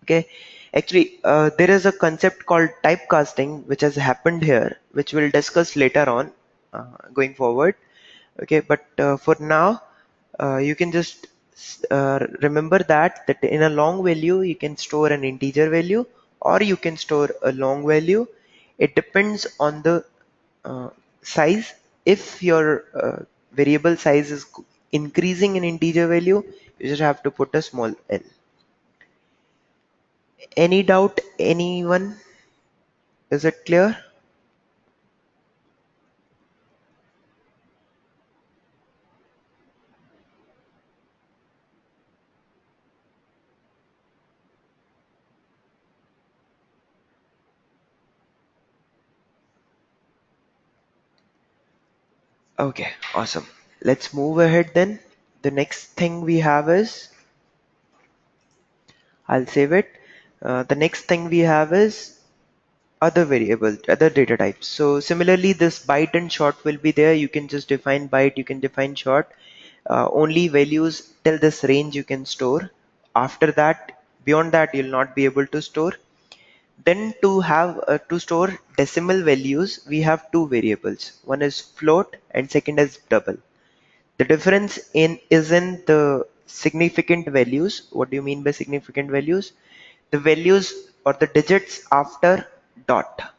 Okay. Actually, there is a concept called typecasting which has happened here, which we'll discuss later on going forward. Okay, but for now, you can just remember that in a long value you can store an integer value or you can store a long value. It depends on the uh, size. If your variable size is increasing in integer value, you just have to put a small l. Any doubt, anyone? Is it clear? Okay, awesome. Let's move ahead then. The next thing we have is, I'll save it. The next thing we have is other variables, other data types. So similarly, this byte and short will be there. You can just define byte, you can define short. Only values till this range you can store. After that, beyond that, you'll not be able to store. Then to store decimal values, we have two variables. One is float and second is double. The difference in is in the significant values. What do you mean by significant values? The values or the digits after dot.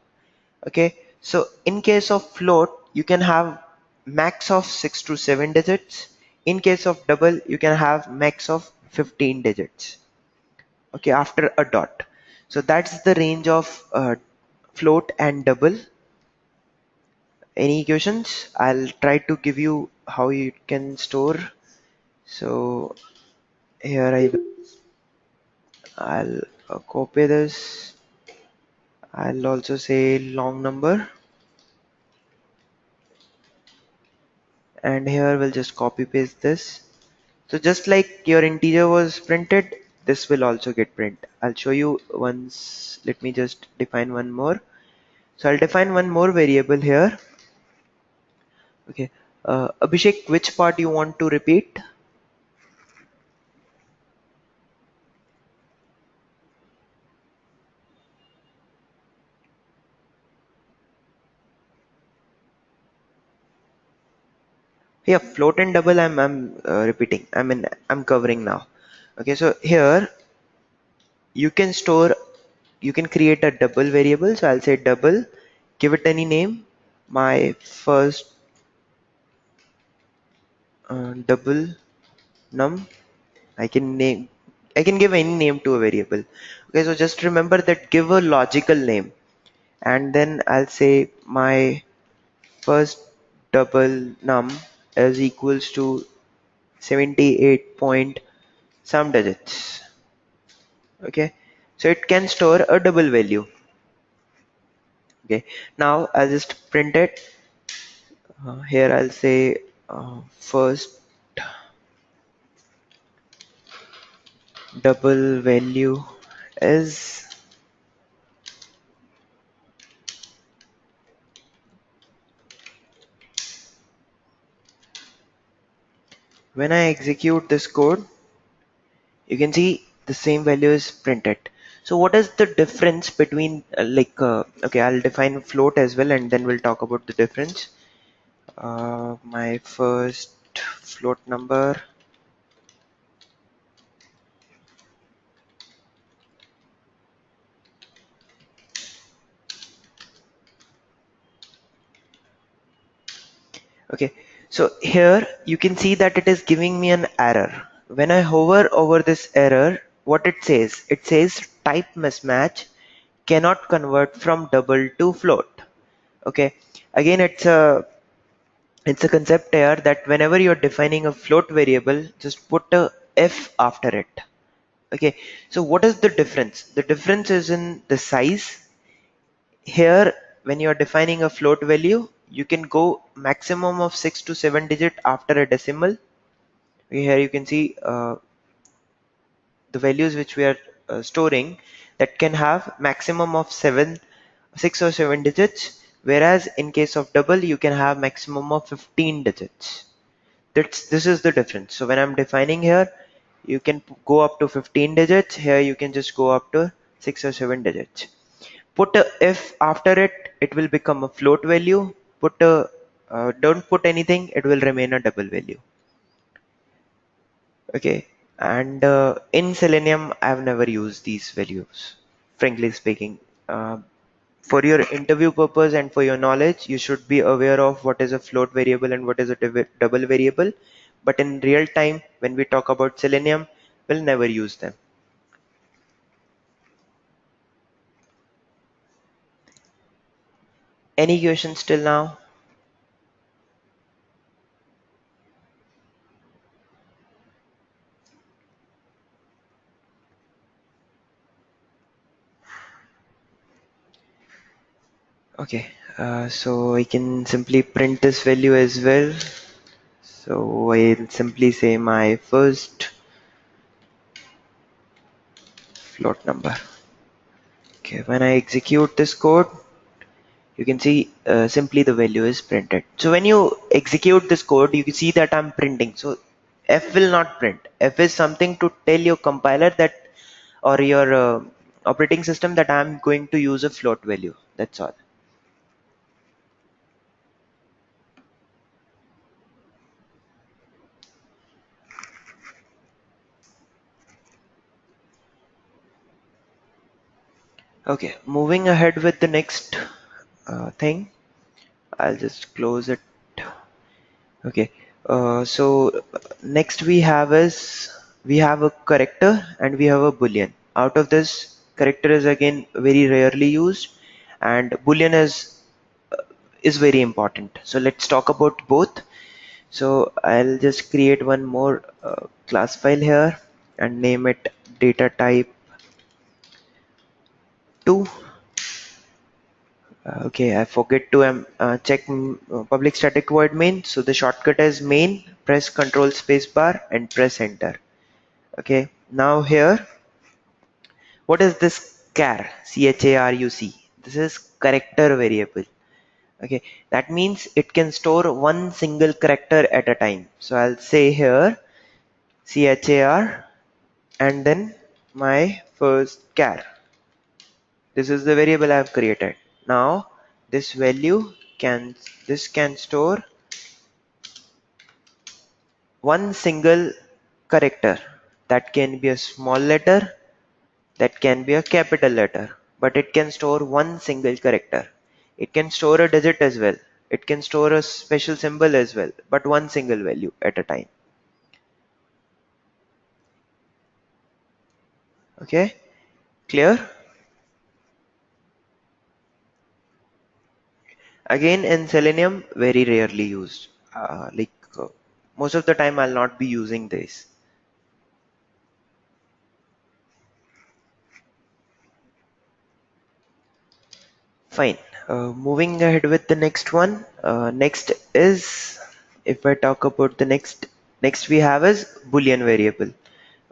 Okay, so in case of float, you can have max of 6 to 7 digits. In case of double, you can have max of 15 digits. Okay, after a dot. So that's the range of float and double. Any questions? I'll try to give you how you can store. So here I'll copy this. I'll also say long number, and here we'll just copy paste this. So just like your integer was printed, this will also get print. I'll show you once. Let me just define one more. So I'll define one more variable here. Okay. Abhishek, which part you want to repeat? Yeah, float and double I'm repeating. I'm covering now. Okay, so here you can store, you can create a double variable. So I'll say double, give it any name. My first double num. I can name, I can give any name to a variable. Okay, so just remember that give a logical name, and then I'll say my first double num is equals to 78 point some digits. Okay, so it can store a double value. Okay, now I'll just print it. Here I'll say first double value is, when I execute this code, you can see the same value is printed. So what is the difference between okay, I'll define float as well, and then we'll talk about the difference. My first float number, okay, so here you can see that it is giving me an error. When I hover over this error, what it says type mismatch, cannot convert from double to float. Okay, again it's a concept here that whenever you're defining a float variable, just put a f after it. Okay, so what is the difference? The difference is in the size. Here, when you're defining a float value, you can go maximum of 6 to 7 digit after a decimal. Here you can see the values which we are storing, that can have maximum of 6 or 7 digits, whereas in case of double you can have maximum of 15 digits. This is the difference. So when I'm defining here, you can go up to 15 digits. Here you can just go up to 6 or 7 digits. Put a if after it, it will become a float value. Don't put anything, it will remain a double value. Okay, and in Selenium, I've never used these values. Frankly speaking, uh, for your interview purpose and for your knowledge, you should be aware of what is a float variable and what is a double variable. But in real time, when we talk about Selenium, we'll never use them. Any questions till now? Okay, so I can simply print this value as well. So I'll simply say my first float number. Okay, when I execute this code, you can see simply the value is printed. So when you execute this code, you can see that I'm printing. So F will not print. F is something to tell your compiler that, or your operating system, that I'm going to use a float value. That's all. Okay, moving ahead with the next thing. I'll just close it. Okay, next we have a character and we have a boolean. Out of this, character is again very rarely used, and boolean is very important. So let's talk about both. So I'll just create one more class file here and name it data type 2. Okay, I forget to check public static void main. So the shortcut is main, press control space bar and press enter. Okay, now here, what is this char? CHARUC. This is character variable. Okay, that means it can store one single character at a time. So I'll say here char and then my first char. This is the variable I have created. Now this value can this can store one single character. That can be a small letter, that can be a capital letter, but it can store one single character. It can store a digit as well. It can store a special symbol as well, but one single value at a time. Okay, clear? Again, in Selenium, very rarely used. Most of the time, I'll not be using this. Fine. Moving ahead with the next one. Next is, if I talk about the next we have is Boolean variable.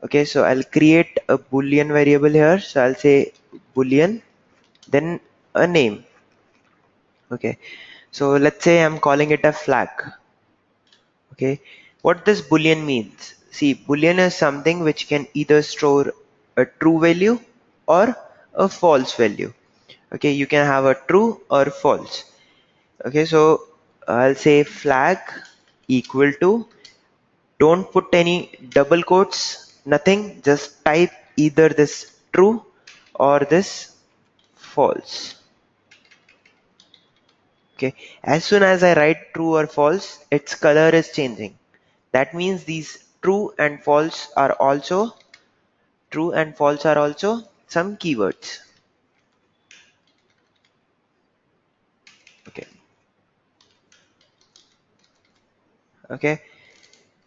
Okay, so I'll create a Boolean variable here. So I'll say Boolean, then a name. Okay, so let's say I'm calling it a flag. Okay, what this Boolean means? See, Boolean is something which can either store a true value or a false value. Okay, you can have a true or false. Okay, so I'll say flag equal to, don't put any double quotes, nothing, just type either this true or this false. Okay, as soon as I write true or false, its color is changing. That means these true and false are also some keywords. Okay, okay.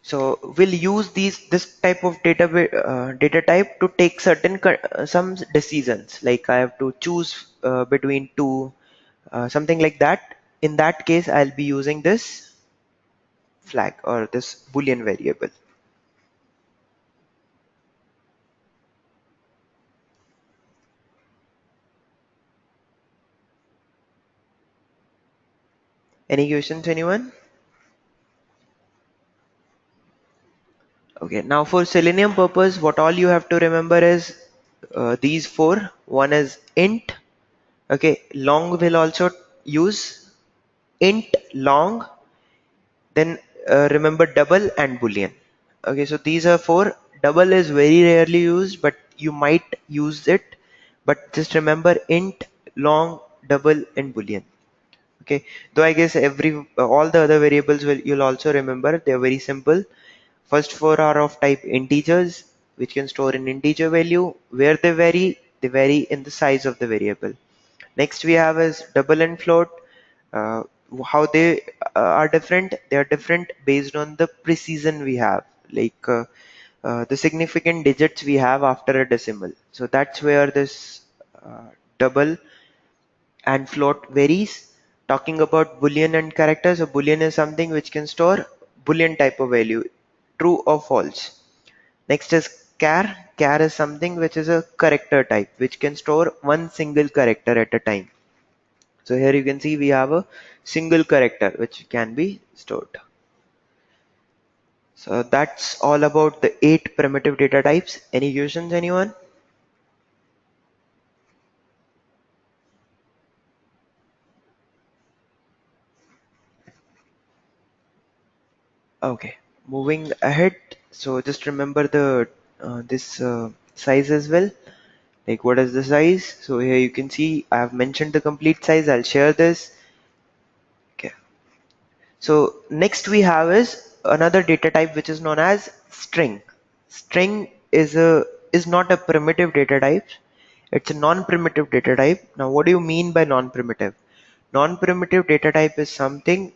So we'll use this type of data type to take some decisions. Like I have to choose between two, something like that. In that case, I'll be using this flag or this Boolean variable. Any questions, anyone? Okay, now for Selenium purpose, what all you have to remember is these four. One is int. Okay, long will also use int long. Then remember double and boolean. Okay, so these are four. Double is very rarely used, but you might use it. But just remember int, long, double, and boolean. Okay, though I guess all the other variables you'll also remember. They're very simple. First four are of type integers, which can store an integer value. Where they vary in the size of the variable. Next we have is double and float. Uh, how they are different? They are different based on the precision we have, like the significant digits we have after a decimal. So that's where this double and float varies. Talking about boolean and characters, a boolean is something which can store boolean type of value, true or false. Next is char. Char is something which is a character type, which can store one single character at a time. So here you can see we have a single character which can be stored. So that's all about the 8 primitive data types. Any questions, anyone? Okay, moving ahead. So just remember the this size as well. Like what is the size? So here you can see I have mentioned the complete size. I'll share this. Okay. So next we have is another data type which is known as string. String is not a primitive data type. It's a non-primitive data type. Now what do you mean by non-primitive? Non-primitive data type is something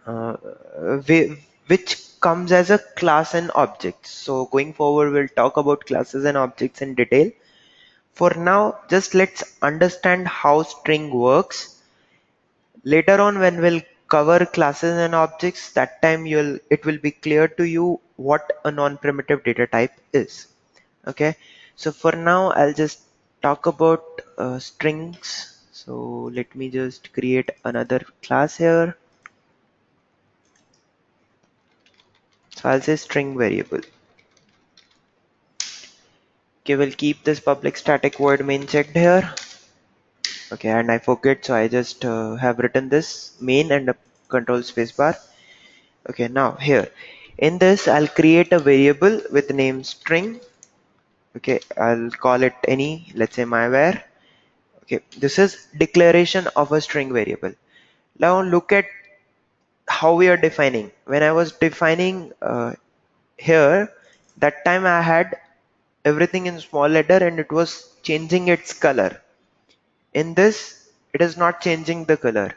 uh, which comes as a class and object. So going forward we'll talk about classes and objects in detail. For now, just let's understand how string works. Later on when we'll cover classes and objects, that time it will be clear to you what a non-primitive data type is. Okay, so for now I'll just talk about strings. So let me just create another class here. So I'll say string variable. Okay, we'll keep this public static void main checked here. Okay, and I forget, so I just have written this main and a control spacebar. Okay, now here in this I'll create a variable with name string. Okay, I'll call it any, let's say myvar. Okay, this is declaration of a string variable. Now look at how we are defining. When I was defining here, that time I had everything in small letter and it was changing its color. In this, it is not changing the color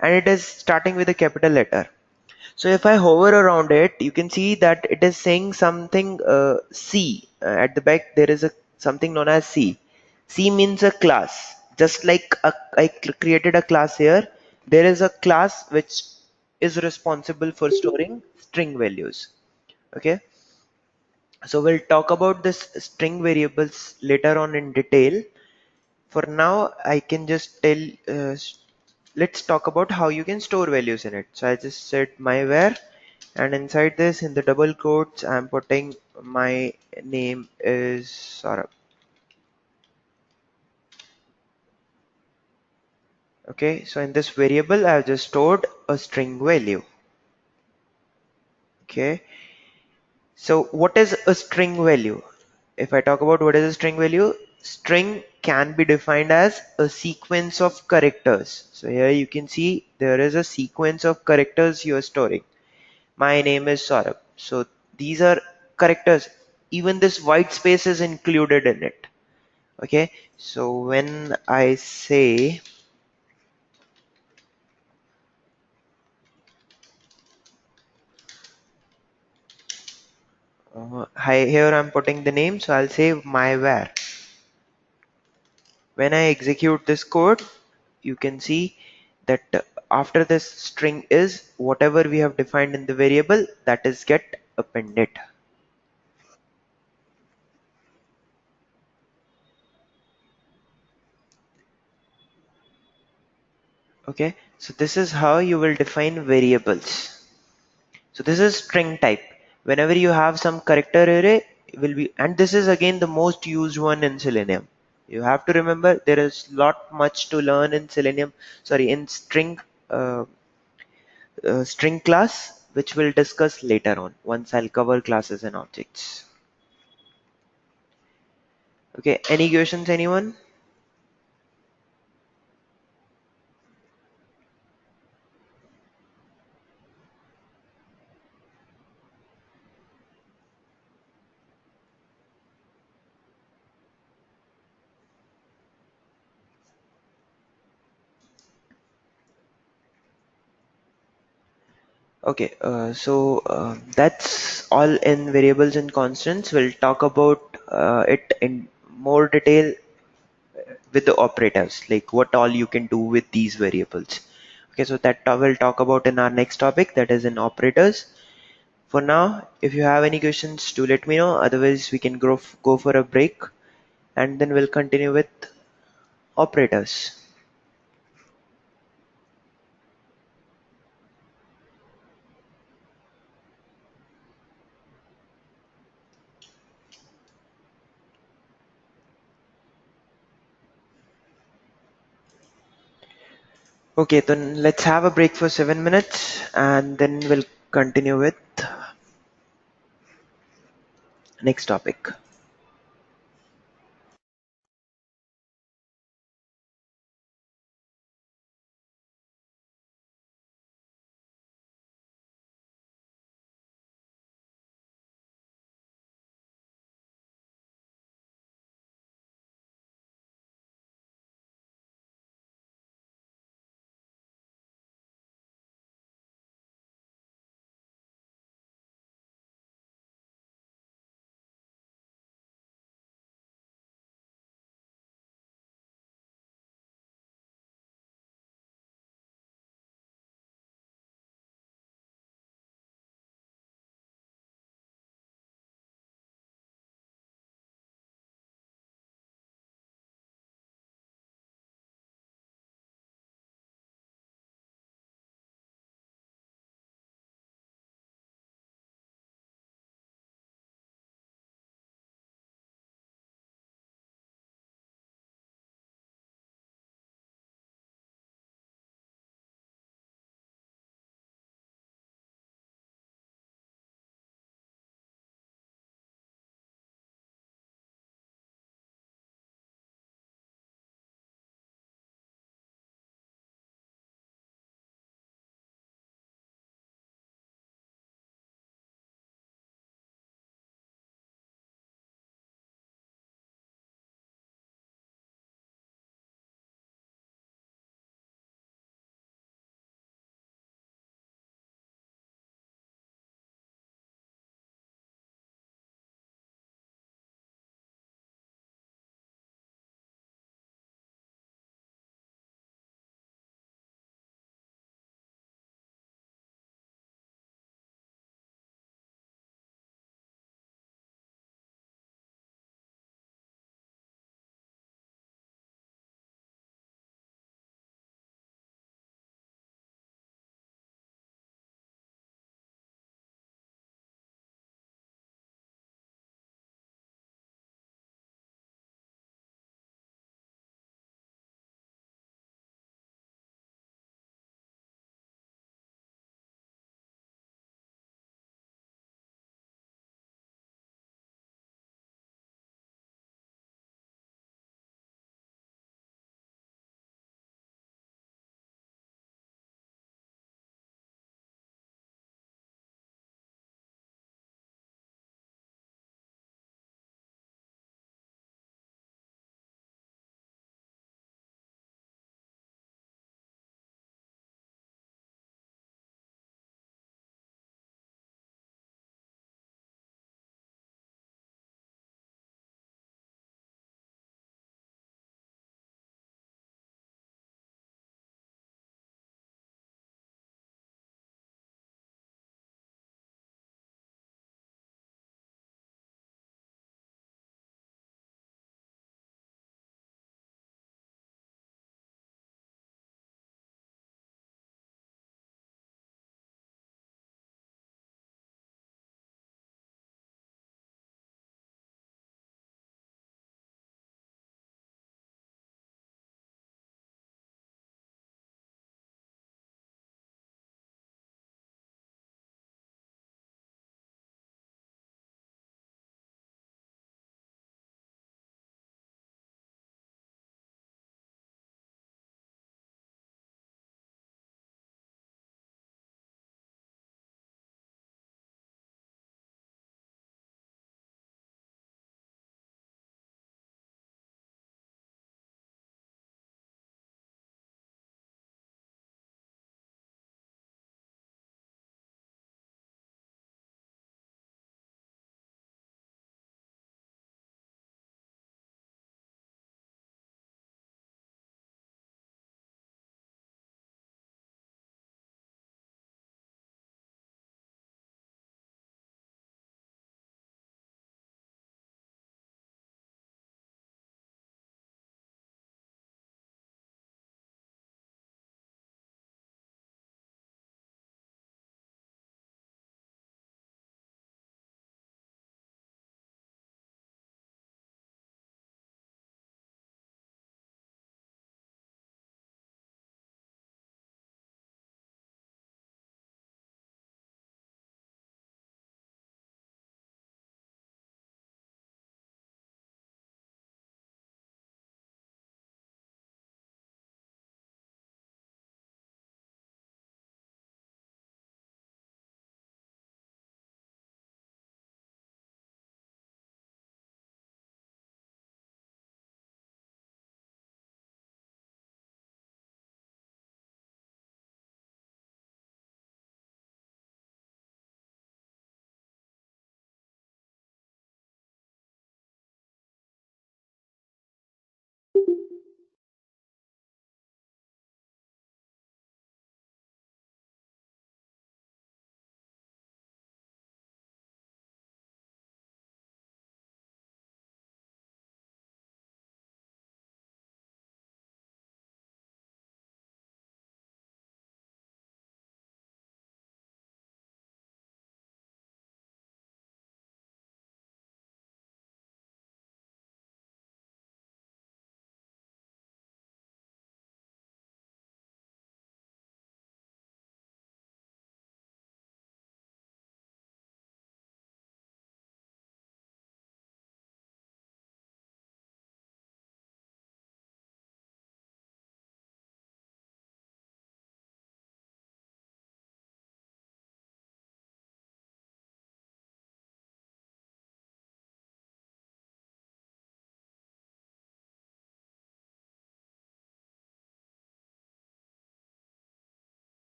and it is starting with a capital letter. So if I hover around it, you can see that it is saying something C. At the back, there is a something known as C. C means a class. Just like I created a class here, there is a class which is responsible for storing string values. Okay, so we'll talk about this string variables later on in detail. For now, I can just tell, let's talk about how you can store values in it. So I just said my var, and inside this, in the double quotes, I'm putting my name is Saurabh. Okay, so in this variable, I've just stored a string value. Okay, so what is a string value? If I talk about what is a string value, string can be defined as a sequence of characters. So here you can see there is a sequence of characters you are storing. My name is Saurabh. So these are characters. Even this white space is included in it. Okay. So when I say hi, here I'm putting the name. So I'll say my var. When I execute this code, you can see that after this string is whatever we have defined in the variable, that is get appended. Okay, so this is how you will define variables. So this is string type. Whenever you have some character array, it will be, and this is again the most used one in Selenium. You have to remember there is lot much to learn in Selenium. Sorry, in uh, string class, which we'll discuss later on once I'll cover classes and objects. Okay, any questions, anyone? Okay, that's all in variables and constants. We'll talk about it in more detail with the operators, like what all you can do with these variables. Okay, so that we'll talk about in our next topic, that is in operators. For now, if you have any questions, do let me know. Otherwise, we can go for a break and then we'll continue with operators. Okay, then let's have a break for 7 minutes and then we'll continue with next topic.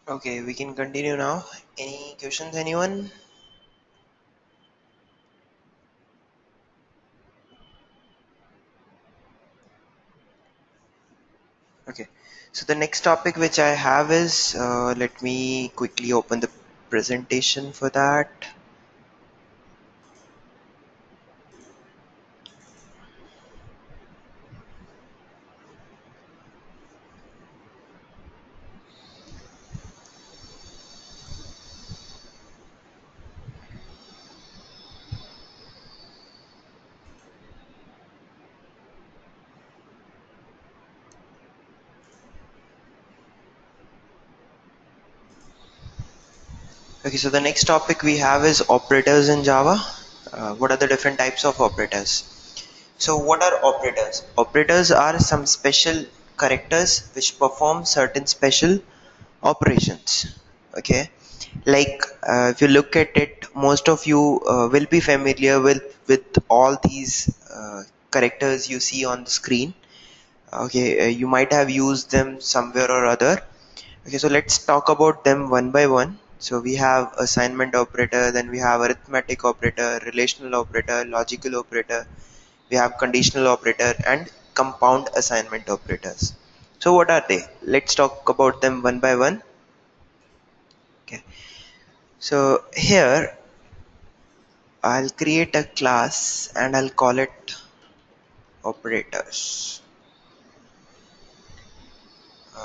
Okay, we can continue now. Any questions, anyone? Okay, so the next topic which I have is, let me quickly open the presentation for that. Okay, so the next topic we have is operators in Java. What are the different types of operators? So what are operators? Operators are some special characters which perform certain special operations. Okay, like if you look at it, most of you will be familiar with all these characters you see on the screen. Okay, you might have used them somewhere or other. Okay, so let's talk about them one by one. So we have assignment operator, then we have arithmetic operator, relational operator, logical operator, we have conditional operator, and compound assignment operators. So what are they? Let's talk about them one by one. Okay, so here I'll create a class and I'll call it operators.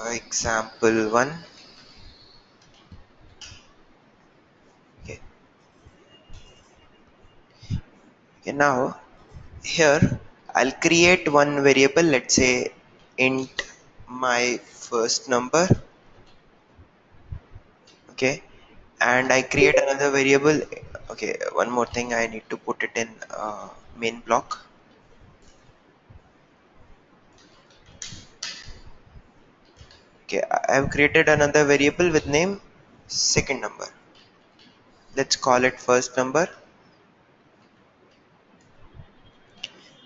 Example one. Okay. Okay, now here I'll create one variable, let's say int my first number. Okay, and I create another variable. Okay, one more thing, I need to put it in main block. Okay, I have created another variable with name second number. Let's call it first number,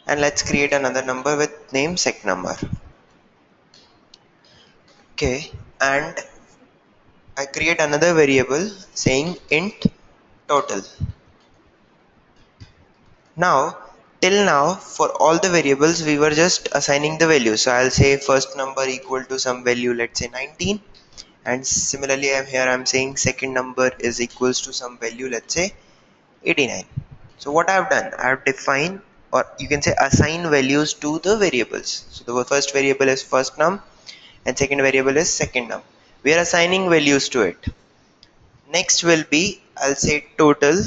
and let's create another number with name sec number. Okay, and I create another variable saying int total. Now, till now, for all the variables, we were just assigning the value. So I'll say first number equal to some value, let's say 19. And similarly, I'm saying second number is equals to some value, let's say 89. So what I've done, I've defined, or you can say assign values to the variables. So the first variable is first num and second variable is second num. We are assigning values to it. Next will be, I'll say total.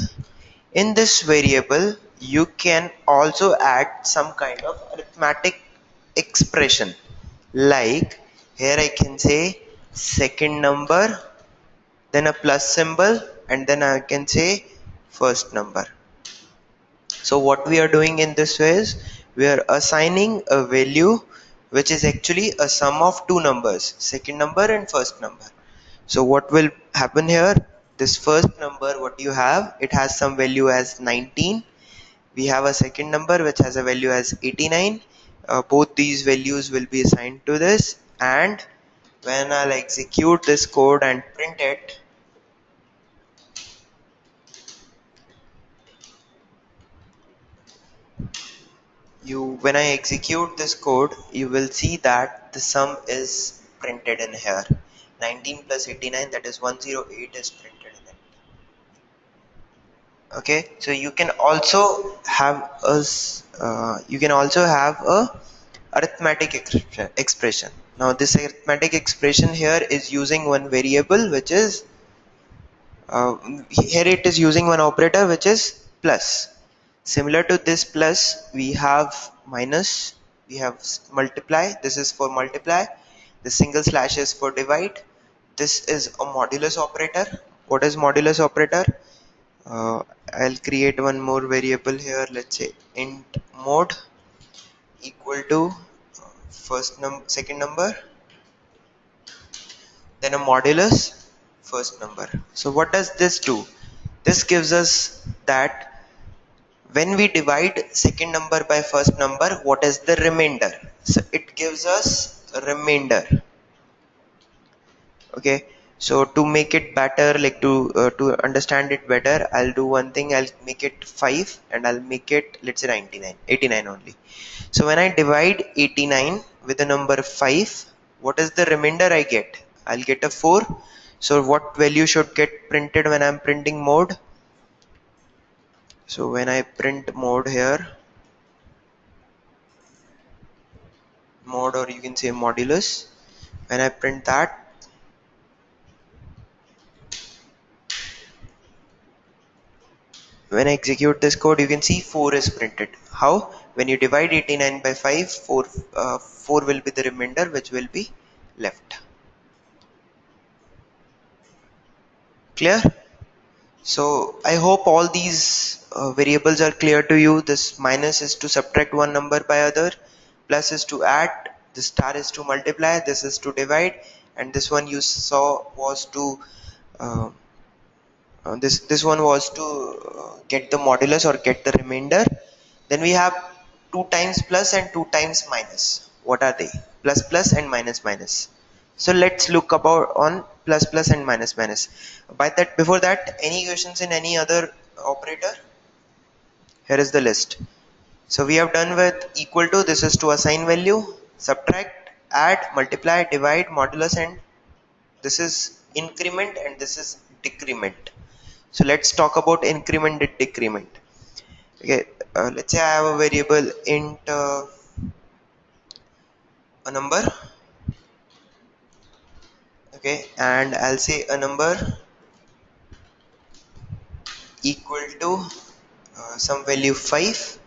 In this variable, you can also add some kind of arithmetic expression. Like here I can say second number, then a plus symbol, and then I can say first number. So what we are doing in this way is we are assigning a value which is actually a sum of two numbers, second number and first number. So what will happen here? This first number, what you have, it has some value as 19. We have a second number which has a value as 89. Both these values will be assigned to this, and when I'll execute this code and print it, when I execute this code, you will see that the sum is printed in here. 19 plus 89, that is 108, is printed in it. Okay, so you can also have a arithmetic expression. Now this arithmetic expression here is using one variable which is here it is using one operator which is plus. Similar to this plus, we have minus, we have multiply. This is for multiply. The single slash is for divide. This is a modulus operator. What is modulus operator? I'll create one more variable here. Let's say int mod equal to second number, then a modulus first number. So what does this do? This gives us that when we divide second number by first number, what is the remainder? So it gives us a remainder. Okay. So to make it better, like to understand it better, I'll do one thing. I'll make it 5 and I'll make it, let's say, 99, 89 only. So when I divide 89 with the number 5, what is the remainder I get? I'll get a 4. So what value should get printed when I'm printing mode? So when I print mode here, mode, or you can say modulus, when I print that, when I execute this code, you can see 4 is printed. How? When you divide 89 by 5, 4 will be the remainder which will be left. Clear? So I hope all these variables are clear to you. This minus is to subtract one number by other, plus is to add, the star is to multiply, this is to divide, and this one you saw was to uh, this one was to get the modulus or get the remainder. Then we have 2 times plus and 2 times minus. What are they? Plus plus and minus minus. So let's look about on plus plus and minus minus. By that, before that, any questions in any other operator? Here is the list. So we have done with equal to, this is to assign value, subtract, add, multiply, divide, modulus, and this is increment and this is decrement. So let's talk about increment and decrement. Okay, let's say I have a variable int a number, okay, and I'll say a number equal to some value 5,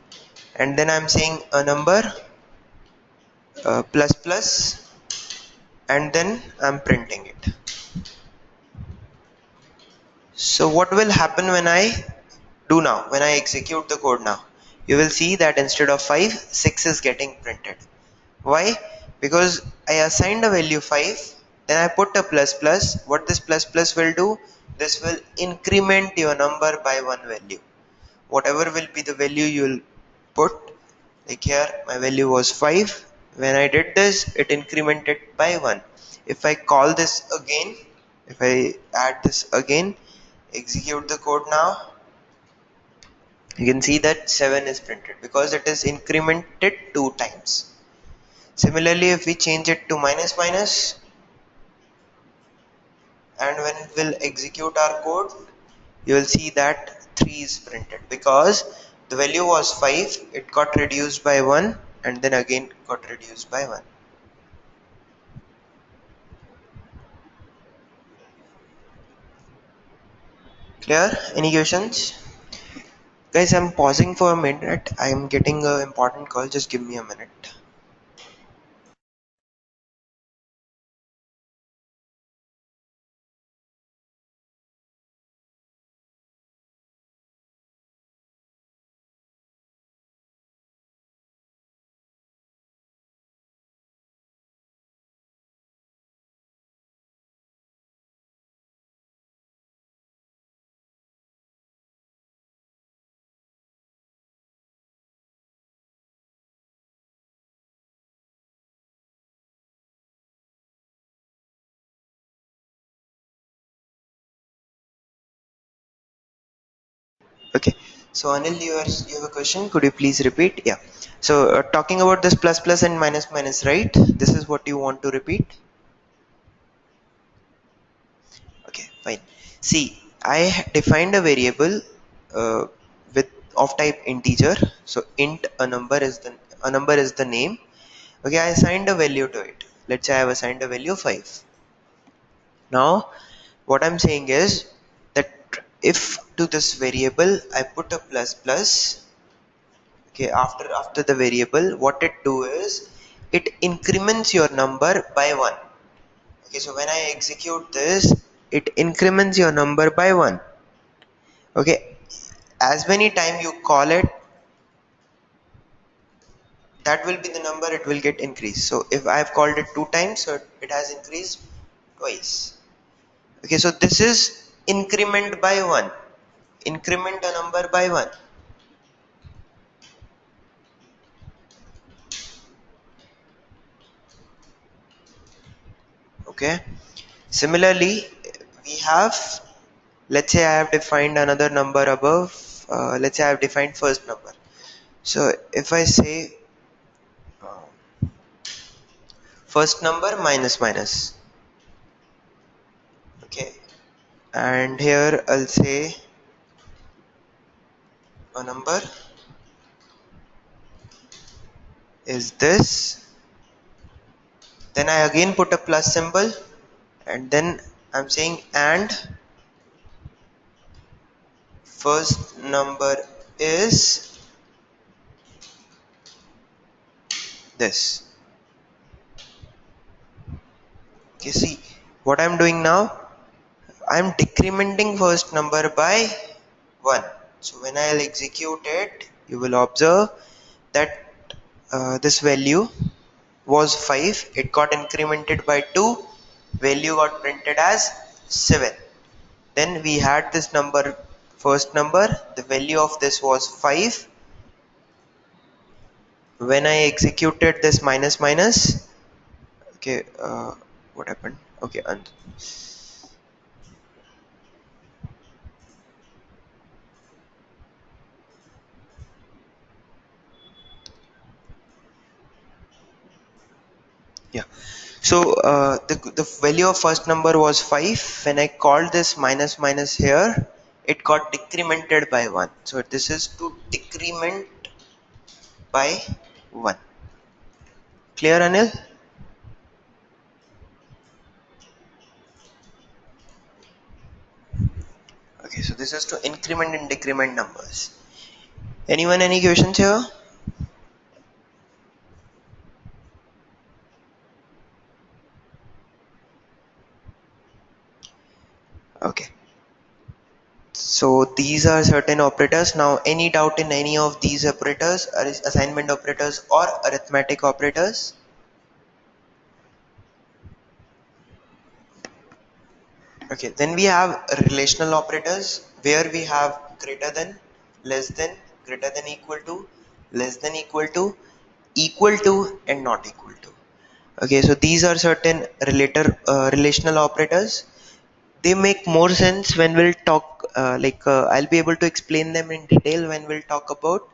and then I'm saying a number plus plus, and then I'm printing it. So what will happen when I do now, when I execute the code now? You will see that instead of 5, 6 is getting printed. Why? Because I assigned a value 5, then I put a plus plus. What this plus plus will do? This will increment your number by one value. Whatever will be the value you will put, like here my value was 5. When I did this, it incremented by 1. If I call this again, if I add this again, execute the code now, you can see that 7 is printed because it is incremented 2 times. Similarly, if we change it to minus minus, and when it will execute our code, you will see that 3 is printed because the value was 5, it got reduced by 1 and then again got reduced by 1. Clear? Any questions? Guys, I'm pausing for a minute. I'm getting an important call. Just give me a minute. Okay. So Anil, you have a question. Could you please repeat? Yeah. So talking about this plus plus and minus minus, right? This is what you want to repeat. Okay, fine. See, I defined a variable uh, with of type integer. So int a number is the name. Okay, I assigned a value to it. Let's say I have assigned a value 5. Now, what I'm saying is that if to this variable I put a plus plus, okay, after the variable, what it do is it increments your number by 1. Okay, so when I execute this, it increments your number by 1. Okay, as many time you call it, that will be the number it will get increased. So if I've called it 2 times, so it has increased twice. Okay, so this is increment by 1. Increment a number by 1. Okay, similarly, we have, let's say I have defined another number above. Let's say I have defined first number. So if I say first number minus minus, okay, and here I'll say a number is this, then I again put a plus symbol, and then I'm saying and first number is this. You see what I'm doing now? I'm decrementing first number by 1. So when I'll execute it, you will observe that this value was 5, it got incremented by 2, value got printed as 7. Then we had this number, first number, the value of this was 5. When I executed this minus minus, okay, what happened? Okay, and yeah. So the value of first number was 5. When I called this minus minus here, it got decremented by 1. So this is to decrement by 1. Clear, Anil? Okay, so this is to increment and decrement numbers. Anyone, any questions here? Okay. So these are certain operators. Now any doubt in any of these operators, assignment operators or arithmetic operators? Okay, then we have relational operators where we have greater than, less than, greater than equal to, less than equal to and not equal to. Okay, so these are certain relational operators. They make more sense when we'll talk, I'll be able to explain them in detail when we'll talk about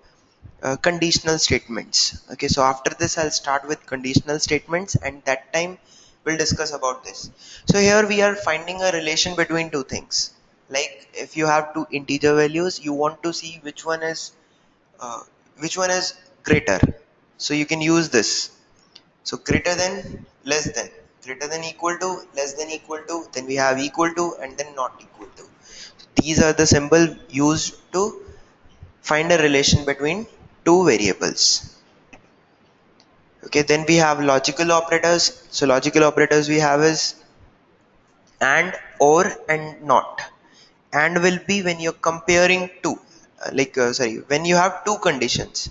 conditional statements. Okay, so after this I'll start with conditional statements, and that time we'll discuss about this. So here we are finding a relation between two things. Like if you have two integer values, you want to see uh, which one is greater. So you can use this. So greater than, less than, greater than equal to, less than equal to, then we have equal to, and then not equal to. These are the symbol used to find a relation between two variables. Okay, then we have logical operators. So logical operators we have is and, or, and not. And will be when you're comparing two, when you have two conditions.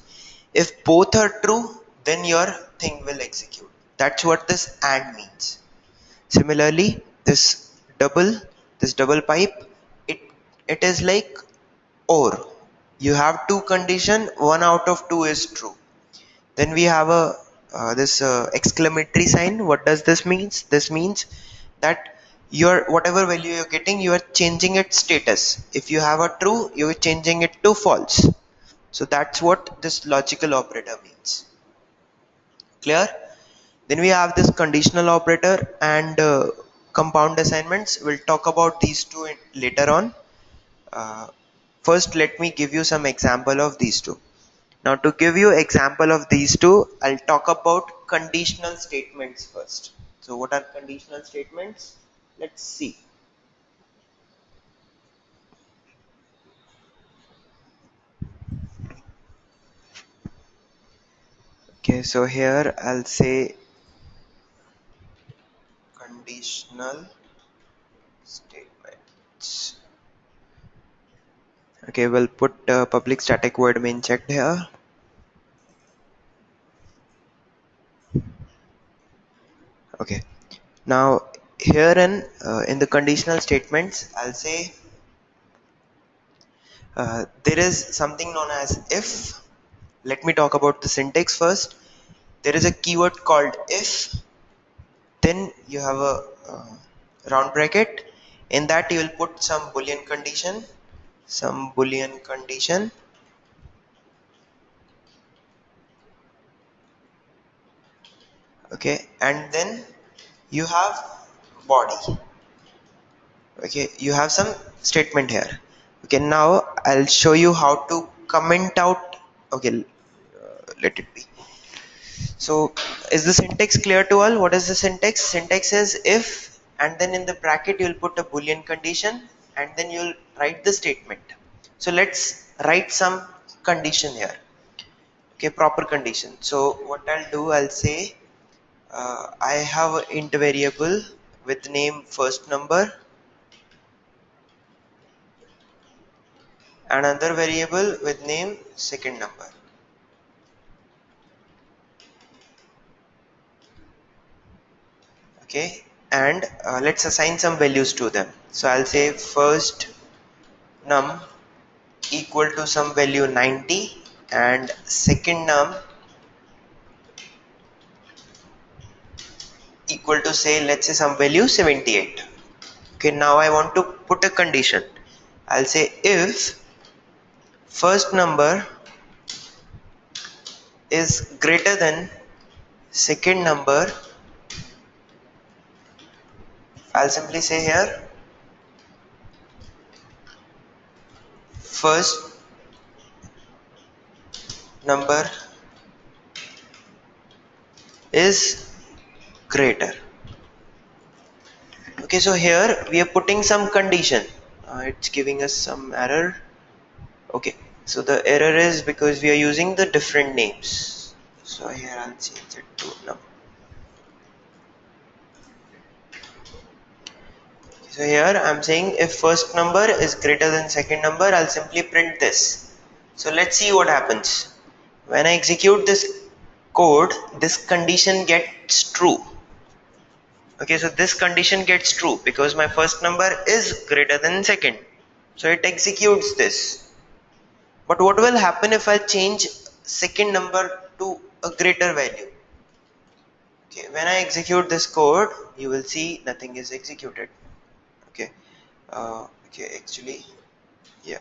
If both are true, then your thing will execute. That's what this and means. Similarly, double, this double pipe, it it is like or. You have two condition, one out of two is true. Then we have a this exclamatory sign. What does this means? This means that your whatever value you're getting, you are changing its status. If you have a true, you're changing it to false. So that's what this logical operator means. Clear? Then we have this conditional operator and compound assignments. We'll talk about these two later on. Uh, First, let me give you some example of these two. Now to give you example of these two, I'll talk about conditional statements first. So what are conditional statements? Let's see. Okay, so here I'll say conditional statements. Okay, we'll put public static void main checked here. Okay, now here in the conditional statements, I'll say there is something known as if. Let me talk about the syntax first. There is a keyword called if, then you have a round bracket. In that you will put some boolean condition, some boolean condition. Okay, and then you have body. Okay, you have some statement here. Okay, now I'll show you how to comment out. Okay, let it be. So is the syntax clear to all? What is the syntax? Syntax is if, and then in the bracket you'll put a boolean condition, and then you'll write the statement. So let's write some condition here. Okay, proper condition. So what I'll do, I'll say I have an int variable with name first number, another variable with name second number. Okay, and let's assign some values to them. So I'll say first num equal to some value 90, and second num equal to, say, let's say some value 78. Okay, now I want to put a condition. I'll say if first number is greater than second number, I'll simply say here first number is greater. Okay, so here we are putting some condition. It's giving us some error. Okay, so the error is because we are using the different names. So here I'll change it to num. So here I'm saying if first number is greater than second number, I'll simply print this. So let's see what happens. When I execute this code, this condition gets true. Okay, so this condition gets true because my first number is greater than second. So it executes this. But what will happen if I change second number to a greater value? Okay, when I execute this code, you will see nothing is executed. Okay, okay, actually, yeah,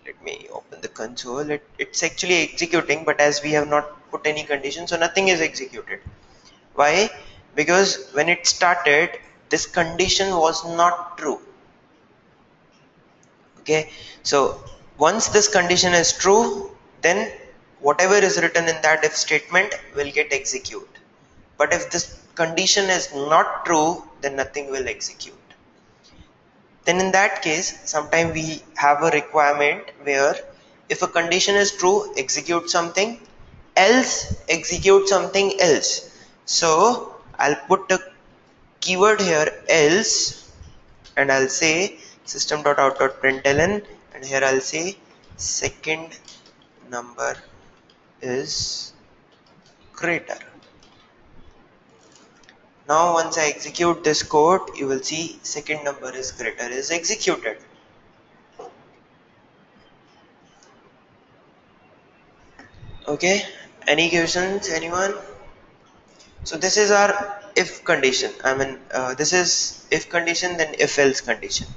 let me open the console. It's actually executing, but as we have not put any condition, so nothing is executed. Why? Because when it started, this condition was not true. Okay, so once this condition is true, then whatever is written in that if statement will get executed. But if this condition is not true, then nothing will execute. Then in that case, sometimes we have a requirement where if a condition is true, execute something, else execute something else. So I'll put a keyword here else, and I'll say system.out.println, and here I'll say second number is greater. Now once I execute this code, you will see second number is greater is executed. Okay, any questions, anyone? So this is our if condition. I mean, this is if condition, then if else condition.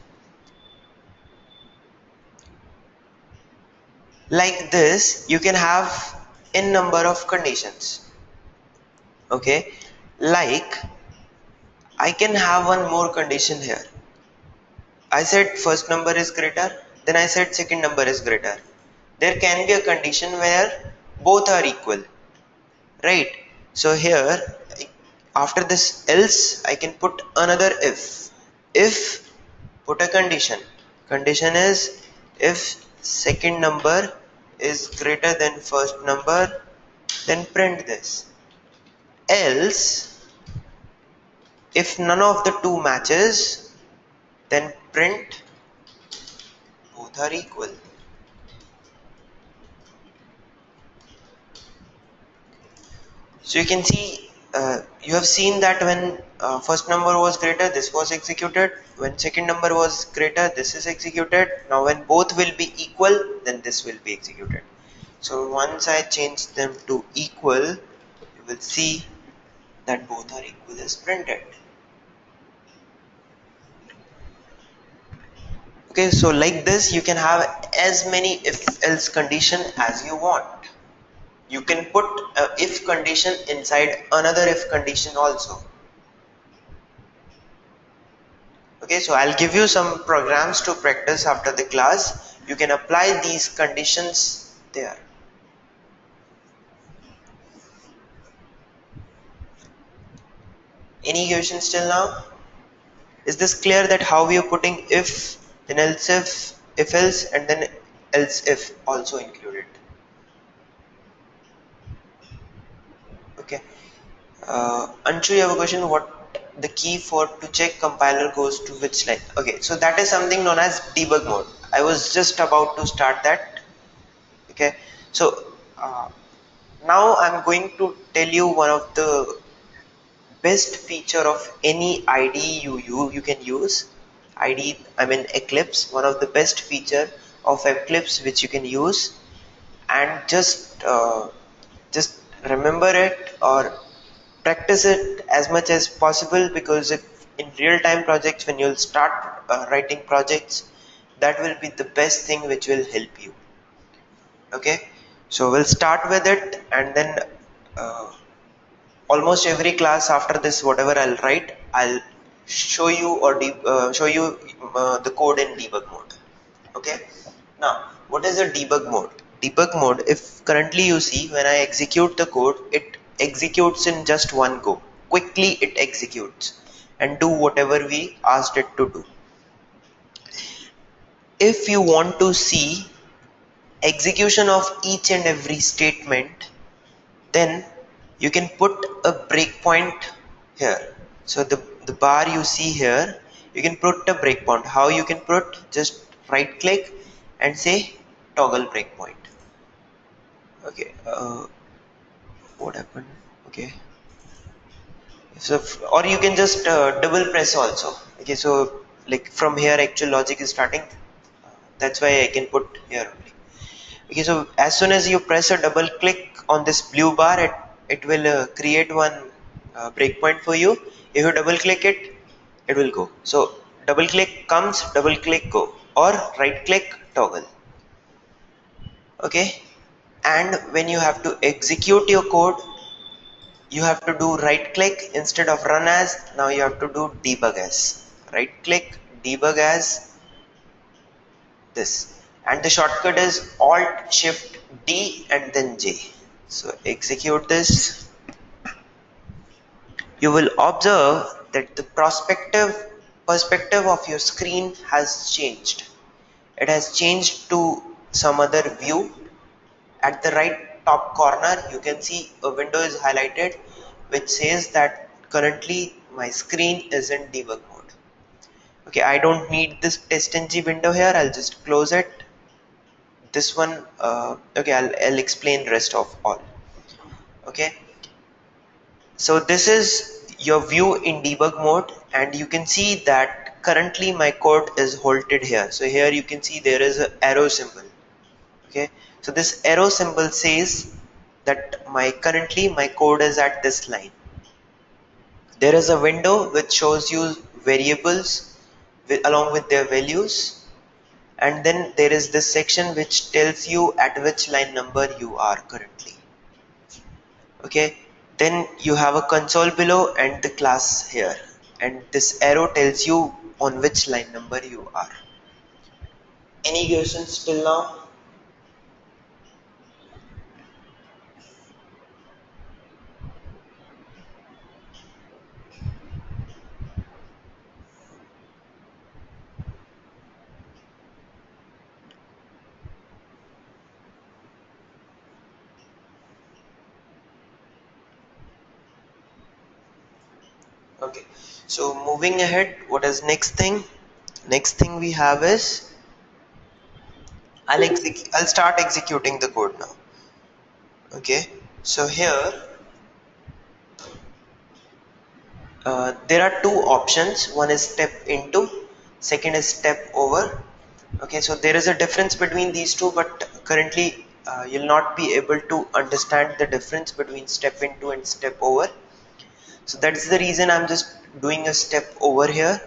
Like this, you can have n number of conditions. Okay, like I can have one more condition here. I said first number is greater, then I said second number is greater. There can be a condition where both are equal, right? So here, after this else, I can put another if. If, put a condition. Condition is if second number is greater than first number, then print this. Else, if none of the two matches, then print both are equal. So you can see, you have seen that when first number was greater, this was executed. When second number was greater, this is executed. Now when both will be equal, then this will be executed. So once I change them to equal, you will see that both are equal is printed. Okay, so like this you can have as many if else condition as you want. You can put a if condition inside another if condition also. Okay, so I'll give you some programs to practice after the class. You can apply these conditions there. Any questions till now? Is this clear that how we are putting if, then else if else, and then else if also included? Okay. Anshu, you have a question. What the key for to check compiler goes to which line? Okay, so that is something known as debug mode. I was just about to start that. Okay, so now I'm going to tell you one of the best feature of any IDE you can use. IDE, I mean Eclipse, one of the best feature of Eclipse which you can use, and just remember it or practice it as much as possible, because if in real-time projects, when you'll start writing projects, that will be the best thing which will help you. Okay, so we'll start with it, and then uh, almost every class after this, whatever I'll write, I'll show you or show you the code in debug mode. Okay, now what is a debug mode? Debug mode, if currently you see when I execute the code, it executes in just one go. Quickly it executes and do whatever we asked it to do. If you want to see execution of each and every statement, then you can put a breakpoint here. So the bar you see here, you can put a breakpoint. How you can put? Just right click and say toggle breakpoint. Okay, what happened? Okay, so or you can just double press also. Okay, so like from here actual logic is starting. That's why I can put here only. Okay, so as soon as you press a double click on this blue bar, it will create one breakpoint for you. If you double click it, it will go. So double click comes, double click go, or right click toggle. Okay, and when you have to execute your code, you have to do right click instead of run as. Now you have to do debug as. Right click, debug as this, and the shortcut is alt shift D and then J. So execute this. You will observe that the perspective of your screen has changed. It has changed to some other view. At the right top corner, you can see a window is highlighted which says that currently my screen is in debug mode. Okay, I don't need this testng window here. I'll just close it. This one, okay, I'll explain rest of all. Okay, so this is your view in debug mode, and you can see that currently my code is halted here. So here you can see there is an arrow symbol. Okay, so this arrow symbol says that currently my code is at this line. There is a window which shows you variables along with their values, and then there is this section which tells you at which line number you are currently. Okay, then you have a console below and the class here, and this arrow tells you on which line number you are. Any questions till now? Okay, so moving ahead, what is next thing? Next thing we have is I'll start executing the code now. Okay, so here there are two options. One is step into, second is step over. Okay, so there is a difference between these two, but currently you'll not be able to understand the difference between step into and step over. So that's the reason I'm just doing a step over here.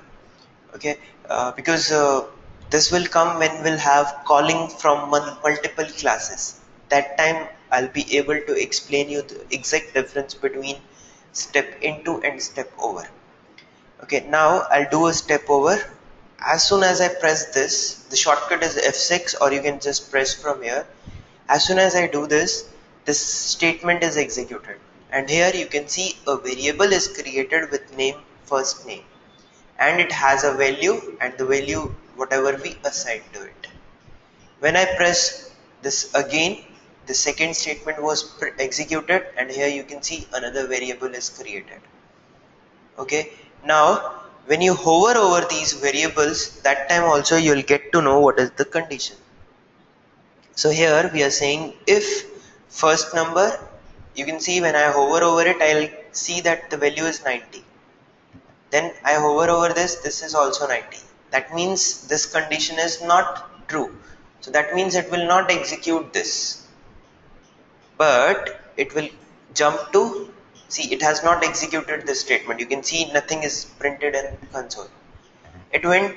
Okay, because This will come when we'll have calling from multiple classes. That time I'll be able to explain you the exact difference between step into and step over. Okay, now I'll do a step over. As soon as I press this, the shortcut is F6, or you can just press from here. As soon as I do this, this statement is executed. And here you can see a variable is created with name, first name. And it has a value, and the value whatever we assign to it. When I press this again, the second statement was executed, and here you can see another variable is created. Okay, now when you hover over these variables, that time also you'll get to know what is the condition. So here we are saying if first number, you can see when I hover over it, I'll see that the value is 90. Then I hover over this is also 90. That means this condition is not true. So that means it will not execute this, but it will jump to, see, it has not executed this statement. You can see nothing is printed in console. It went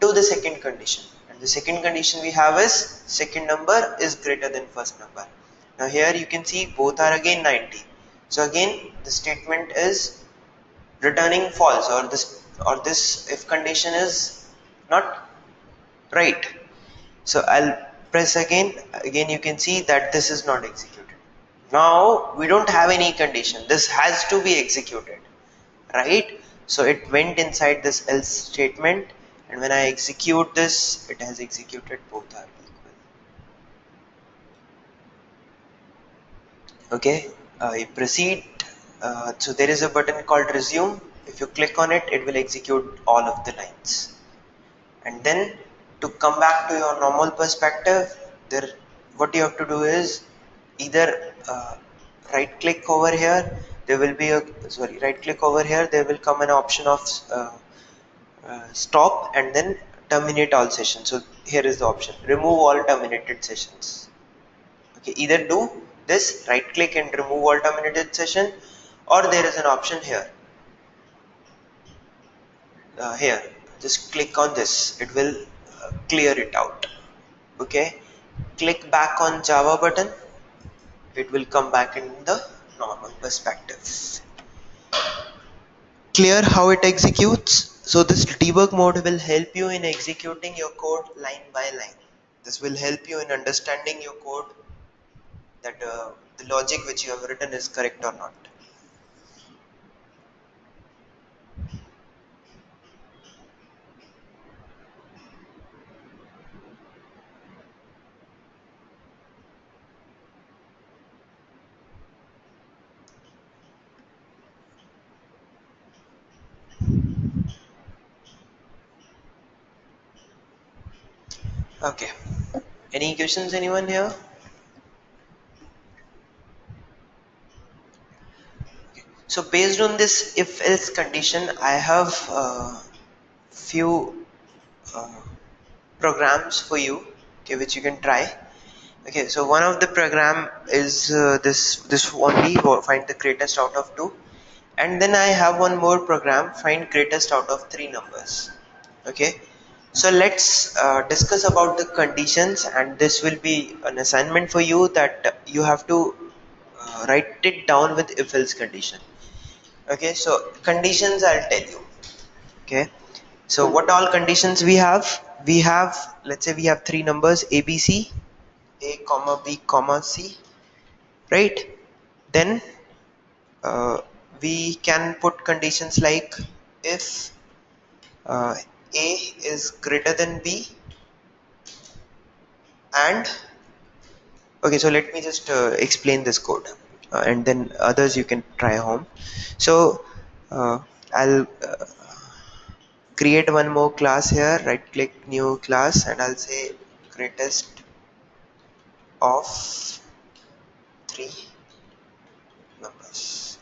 to the second condition, and the second condition we have is second number is greater than first number. Now here you can see both are again 90. So again the statement is returning false, or this if condition is not right. So I'll press again you can see that this is not executed. Now we don't have any condition, this has to be executed, right? So it went inside this else statement, and when I execute this, it has executed both are equal. Okay, I proceed. So there is a button called resume. If you click on it, it will execute all of the lines. And then to come back to your normal perspective, there what you have to do is either right click over here, there will be a, sorry, right click over here, there will come an option of stop and then terminate all sessions. So here is the option, remove all terminated sessions. Okay, either do this, right click and remove all terminated session, or there is an option here. Here, just click on this, it will clear it out. Okay, click back on Java button, it will come back in the normal perspective. Clear how it executes? So this debug mode will help you in executing your code line by line. This will help you in understanding your code, that the logic which you have written is correct or not. Okay, any questions anyone here? So based on this if else condition, I have few uh, programs for you, okay, which you can try. Okay, so one of the program is this only, find the greatest out of 2, and then I have one more program, find greatest out of 3 numbers. Okay, so let's discuss about the conditions, and this will be an assignment for you that you have to write it down with if else condition. Okay, so conditions I'll tell you. Okay, so what all conditions we have? We have, let's say we have 3 numbers a b c, a comma b comma c, right? Then we can put conditions like if uh, a is greater than b, and okay, so let me just explain this code, and then others you can try home. So I'll create one more class here, right click new class, and I'll say greatest of 3 numbers.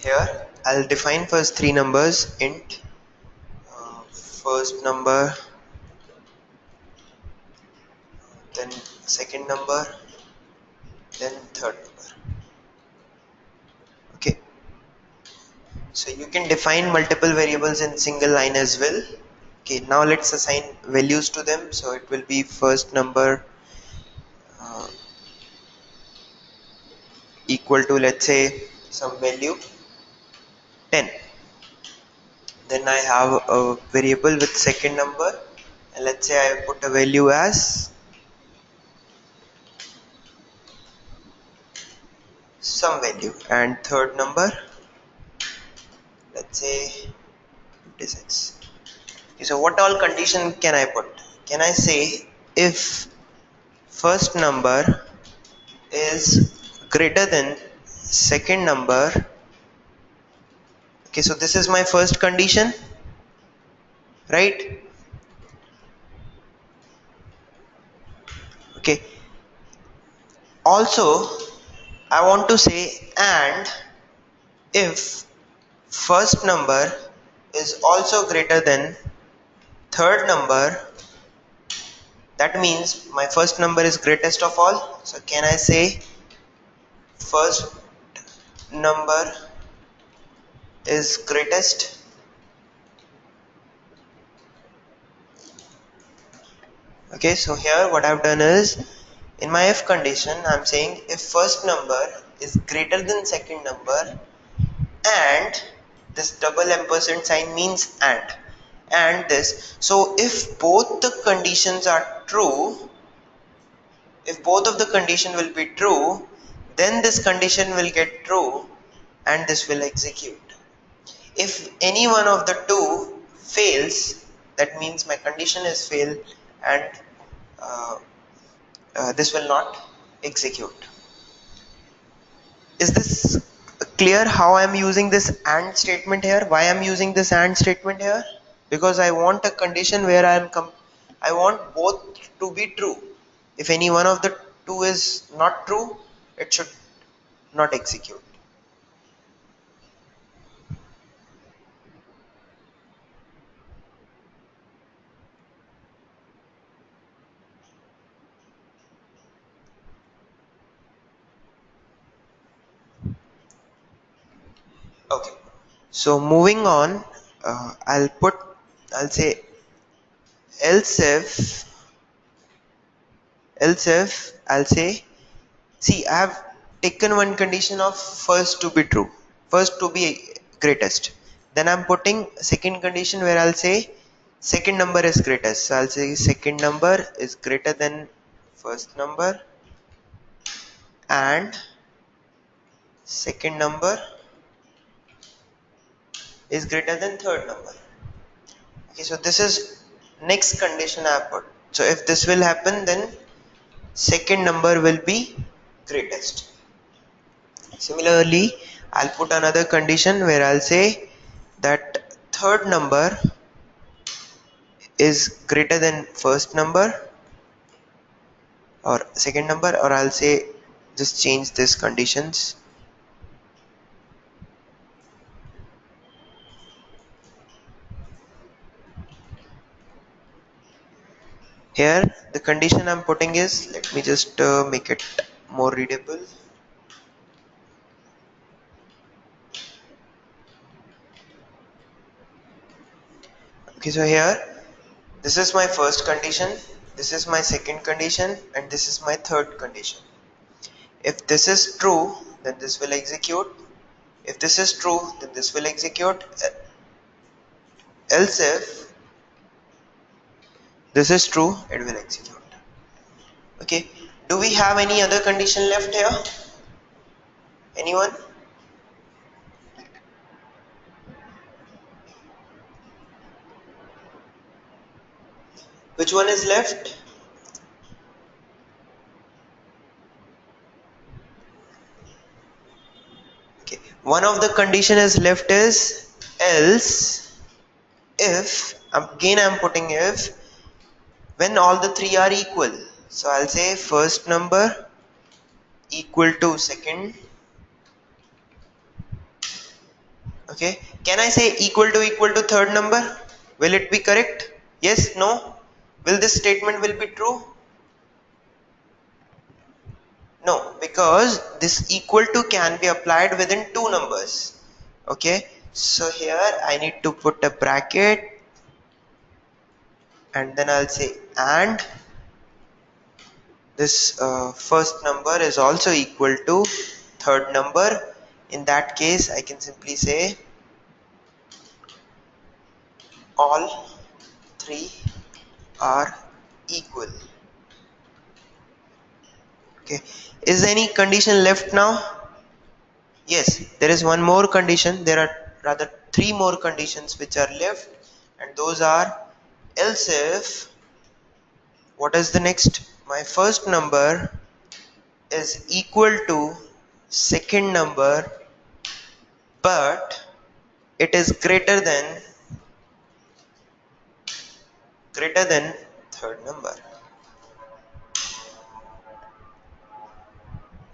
Here I'll define first 3 numbers, int first number, then second number, then third number. So you can define multiple variables in single line as well. Okay, now let's assign values to them. So it will be first number uh, equal to, let's say, some value 10. Then I have a variable with second number, and let's say I put a value as some value, and third number, let's say 56. Okay, so what all condition can I put? Can I say if first number is greater than second number? Okay, so this is my first condition, right? Okay, also I want to say and if first number is also greater than third number, that means my first number is greatest of all. So can I say first number is greatest? Okay, so here what I've done is, in my if condition I'm saying if first number is greater than second number, and this double ampersand sign means and this, so if both the conditions are true, if both of the condition will be true, then this condition will get true and this will execute. If any one of the two fails, that means my condition is fail, and uh, this will not execute. Is this clear how I am using this AND statement here? Why I am using this AND statement here? Because I want a condition where I want both to be true. If any one of the two is not true, it should not execute. Okay. So moving on, I'll say else if I'll say, see, I have taken one condition of first to be true, first to be greatest. Then I'm putting second condition where I'll say second number is greatest. So I'll say second number is greater than first number, and second number is greater than third number. Okay, so this is next condition I put. So if this will happen, then second number will be greatest. Similarly, I'll put another condition where I'll say that third number is greater than first number or second number, or I'll say just change this conditions. Here the condition I'm putting is, let me just make it more readable. Okay, so here this is my first condition, this is my second condition, and this is my third condition. If this is true, then this will execute. If this is true, then this will execute. Else if this is true, it will execute. Okay, do we have any other condition left here? Anyone? Which one is left? Okay, one of the condition is left is else if, again I'm putting if, when all the three are equal. So I'll say first number equal to second. Okay, can I say equal to third number? Will it be correct? Yes, no? Will this statement will be true? No, because this equal to can be applied within two numbers. Okay, So here I need to put a bracket, and then I'll say and this first number is also equal to third number. In that case I can simply say all three are equal. Okay, is any condition left now? Yes, there is one more condition. There are rather three more conditions which are left, and those are else if, what is the next? My first number is equal to second number, but it is greater than third number.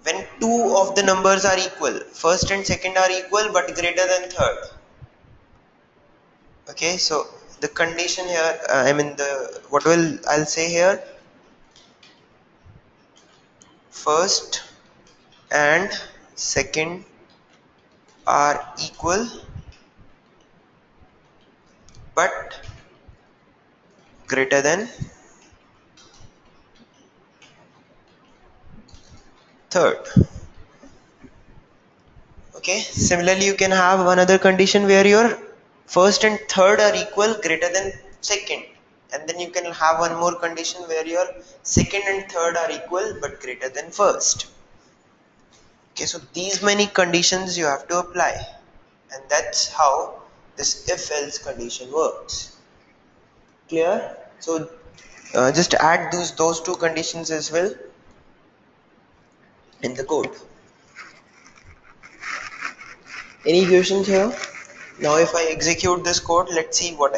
When two of the numbers are equal, first and second are equal but greater than third. Okay, so the condition here, I mean the what will I'll say here, first and second are equal but greater than third. Okay, similarly you can have another condition where your first and third are equal greater than second, and then you can have one more condition where your second and third are equal but greater than first. Okay, so these many conditions you have to apply, and that's how this if else condition works. Clear? So just add those two conditions as well in the code. Any questions here? Now if I execute this code, let's see what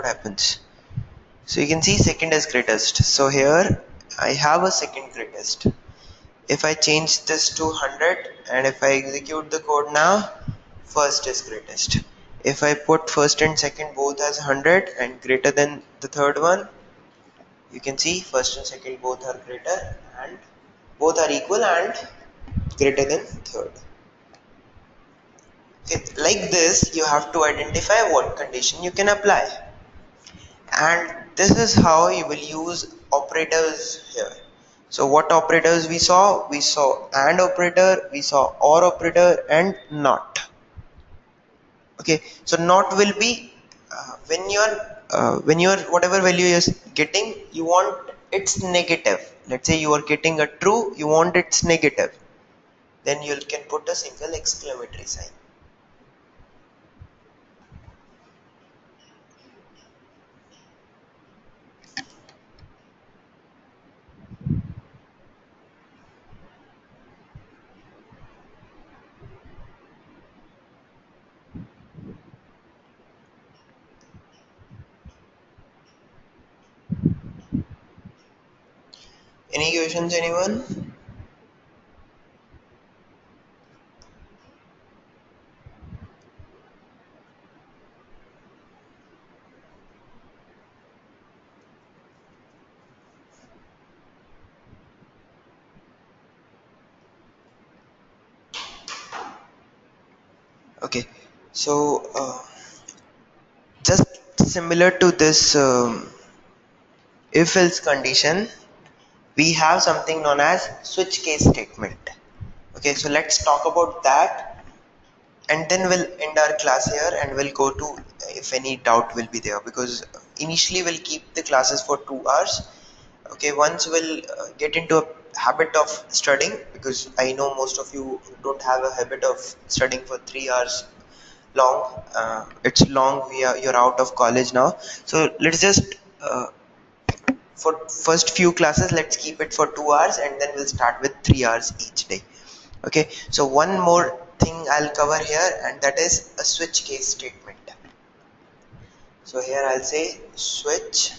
happens. So you can see second is greatest. So here I have a second greatest. If I change this to 100 and if I execute the code now, first is greatest. If I put first and second both as 100 and greater than the third one, you can see first and second both are greater and both are equal and greater than third. Okay, like this you have to identify what condition you can apply, and this is how you will use operators here. So what operators we saw? We saw AND operator, we saw OR operator, and NOT. Okay, so NOT will be when you're whatever value you're getting, you want its negative. Let's say you are getting a true, you want its negative. Then you can put a single exclamatory sign. Any questions, anyone? Okay, so just similar to this if else condition, we have something known as switch case statement. Okay, so let's talk about that, and then we'll end our class here and we'll go to if any doubt will be there, because initially we'll keep the classes for 2 hours. Okay, once we'll get into a habit of studying, because I know most of you don't have a habit of studying for 3 hours long. It's long, you're out of college now, so let's just for first few classes let's keep it for 2 hours, and then we'll start with 3 hours each day. Okay, so one more thing I'll cover here, and that is a switch case statement. So here I'll say switch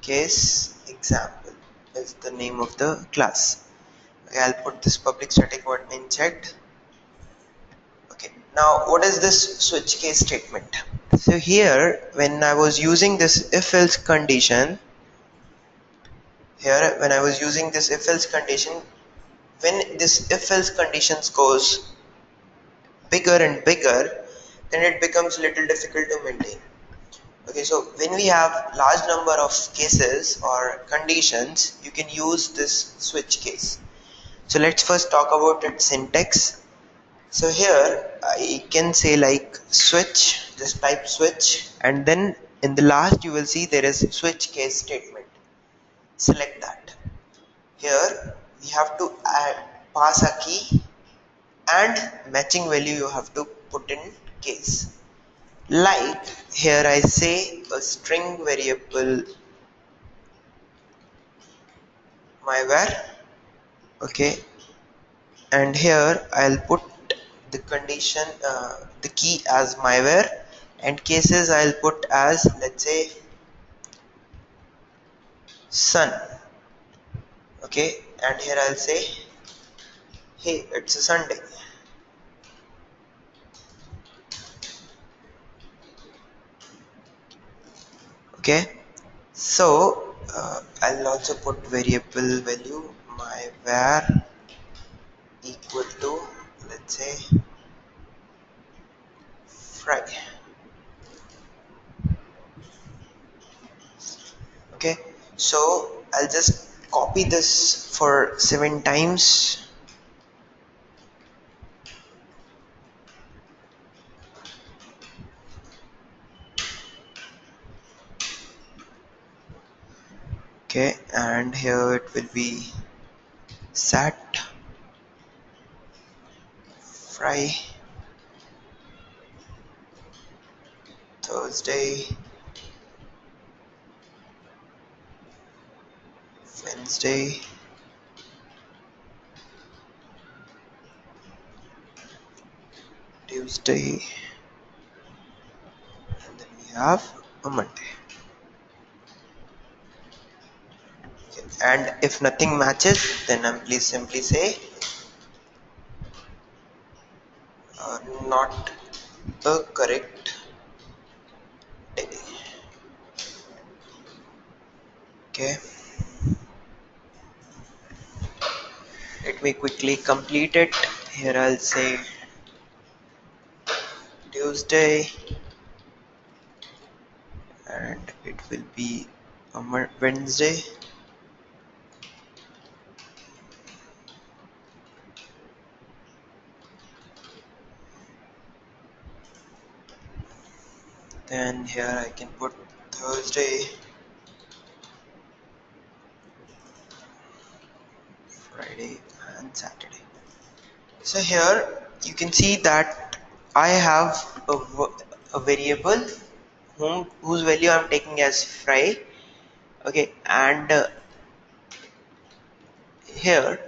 case example is the name of the class. Okay, I'll put this public static void main checked. Okay, now what is this switch case statement? So here when I was using this if else condition, here when I was using this if else condition, when this if else conditions goes bigger and bigger, then it becomes little difficult to maintain. Okay, so when we have large number of cases or conditions, you can use this switch case. So let's first talk about its syntax. So here I can say like switch, just type switch, and then in the last you will see there is switch case statement. Select that. Here we have to pass a key and matching value you have to put in case. Like here I say a string variable myvar, okay, and here I'll put the condition, the key as myvar, and cases I'll put as, let's say, sun, okay, and here I'll say, hey, it's a Sunday, okay. So I'll also put variable value myvar equal to, let's say, Friday, okay. So I'll just copy this for 7 times, okay, and here it will be sat Friday, Thursday, Wednesday, Tuesday, and then we have a Monday. Okay. And if nothing matches, then please simply say not a correct day. Okay. Let me quickly complete it. Here I'll say Tuesday, and it will be a Wednesday. Then here I can put Thursday, Friday, and Saturday. So here you can see that I have a variable whose value I'm taking as fry, okay, and here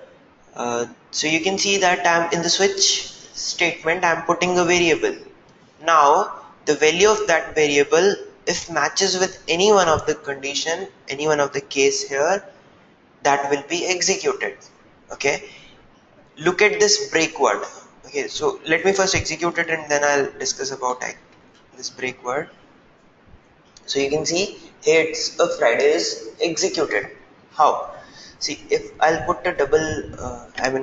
so you can see that I'm in the switch statement, I'm putting a variable. Now the value of that variable, if matches with any one of the condition, any one of the case here, that will be executed. Okay, look at this break word. Okay, so let me first execute it and then I'll discuss about this break word. So you can see here it's a Friday is executed. How? See, if I'll put a double,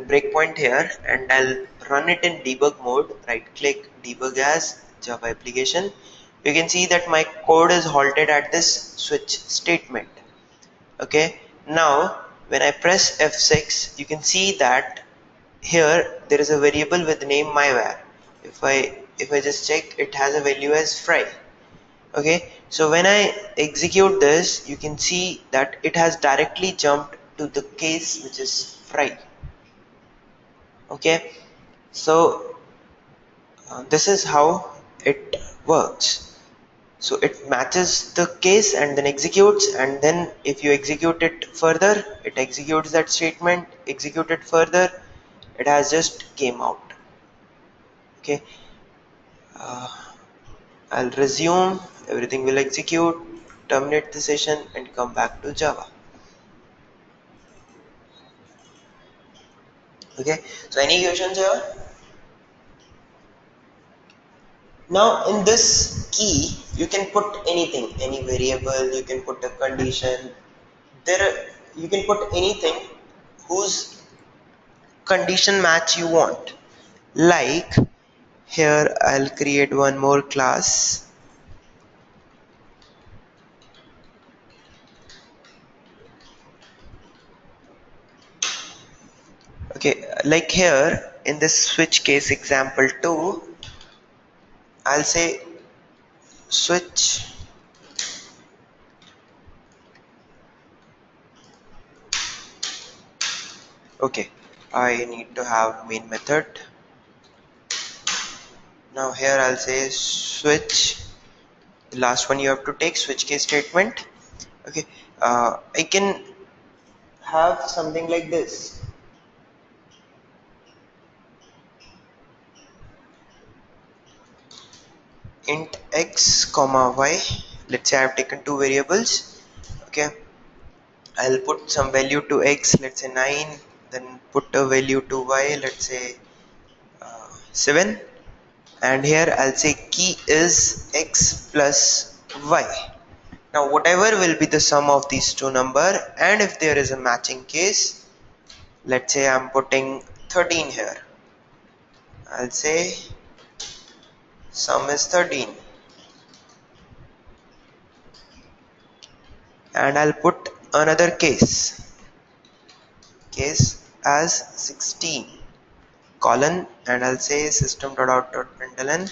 breakpoint here, and I'll run it in debug mode, right click debug as Java application, you can see that my code is halted at this switch statement. Okay, now when I press F6, you can see that here there is a variable with name myvar. If I just check, it has a value as fry. Okay, so when I execute this, you can see that it has directly jumped to the case which is fry. Okay, so this is how it works. So it matches the case and then executes, and then if you execute it further, it executes that statement, execute it further, it has just came out. Okay, uh, I'll resume, everything will execute, terminate the session and come back to Java. Okay, so any questions here? Now in this key you can put anything, any variable, you can put a condition, you can put anything whose condition match you want. Like Here I'll create one more class. Okay, like here in this switch case example 2, I'll say switch. Okay, I need to have main method. Now here I'll say switch. The last one you have to take switch case statement. Okay, I can have something like this. Int x comma y. Let's say I've taken two variables. Okay, I'll put some value to x, let's say 9, then put a value to y, let's say 7, and here I'll say key is x plus y. Now whatever will be the sum of these two number, and if there is a matching case, let's say I'm putting 13 here, I'll say sum is 13, and I'll put another case as 16 colon, and I'll say system.out.println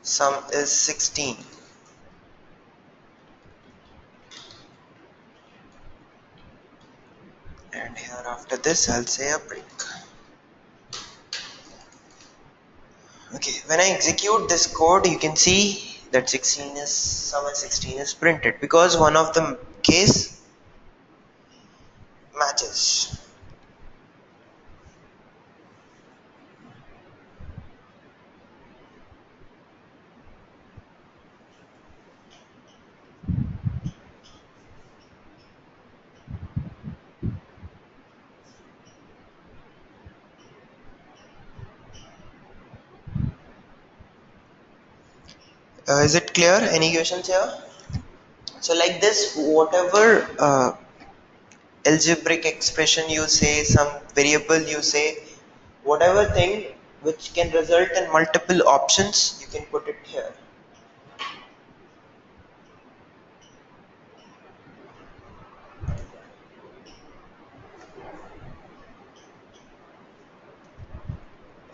sum is 16, and here after this I'll say a break. Okay, when I execute this code, you can see that 16 is sum is 16 is printed because one of the case matches. Is it clear? Any questions here? So like this, whatever algebraic expression you say, some variable you say, whatever thing which can result in multiple options, you can put it here.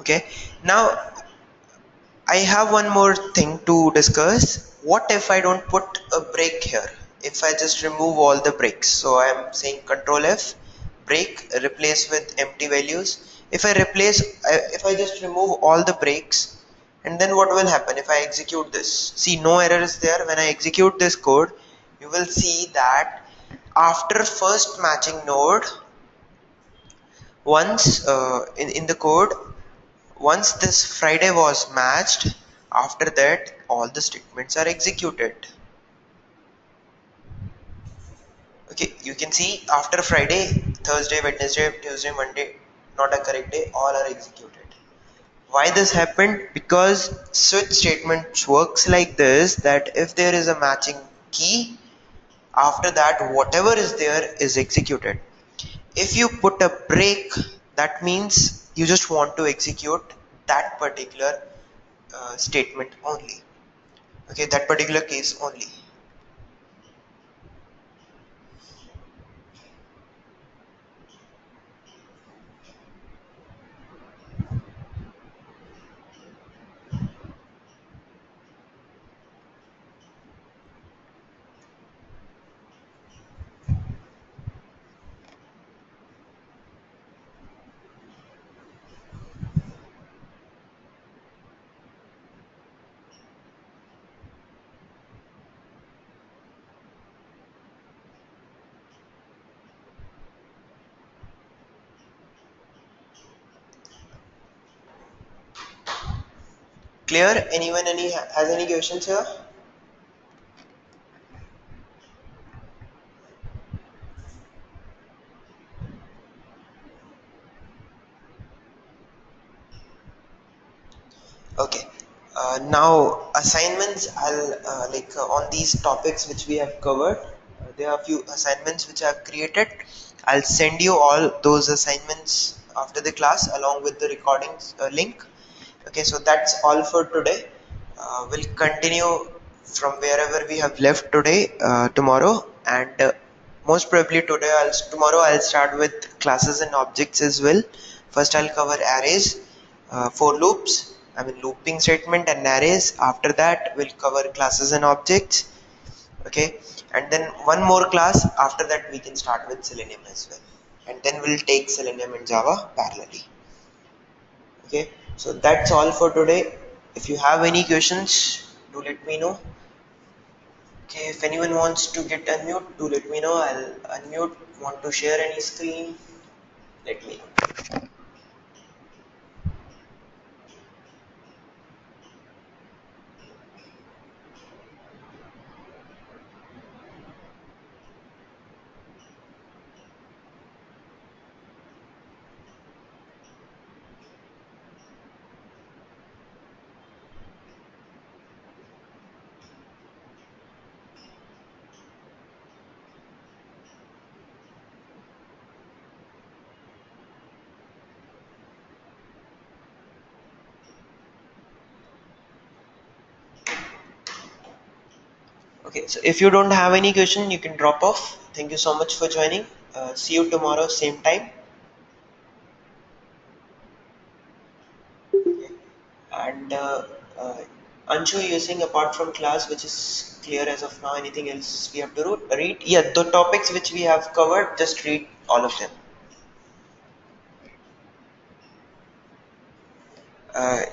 Okay, now I have one more thing to discuss. What if I don't put a break here? If I just remove all the breaks. So I am saying Control F, break, replace with empty values. If I just remove all the breaks, and then what will happen if I execute this? See, no error is there. When I execute this code, you will see that after first matching node, once in the code, once this Friday was matched, after that all the statements are executed. Okay, you can see after Friday, Thursday, Wednesday, Tuesday, Monday, not a correct day, all are executed. Why this happened? Because switch statement works like this, that if there is a matching key, after that whatever is there is executed. If you put a break, that means you just want to execute that particular statement only. Okay, that particular case only. Clear? Anyone has any questions here? Okay. Now assignments. I'll on these topics which we have covered. There are a few assignments which I have created. I'll send you all those assignments after the class along with the recordings link. Okay, so that's all for today. We'll continue from wherever we have left today, tomorrow, and most probably tomorrow I'll start with classes and objects as well. First I'll cover arrays, for loops, I mean looping statement and arrays. After that we'll cover classes and objects. Okay, and then one more class after that we can start with Selenium as well, and then we'll take Selenium and Java parallelly. Okay, so that's all for today. If you have any questions, do let me know. Okay, if anyone wants to get unmute, do let me know. I'll unmute. Want to share any screen, let me know. Okay, so if you don't have any question, you can drop off. Thank you so much for joining. See you tomorrow same time. Okay. And uh, Anshu, you're saying apart from class, which is clear as of now, anything else we have to read? Yeah, the topics which we have covered, just read all of them.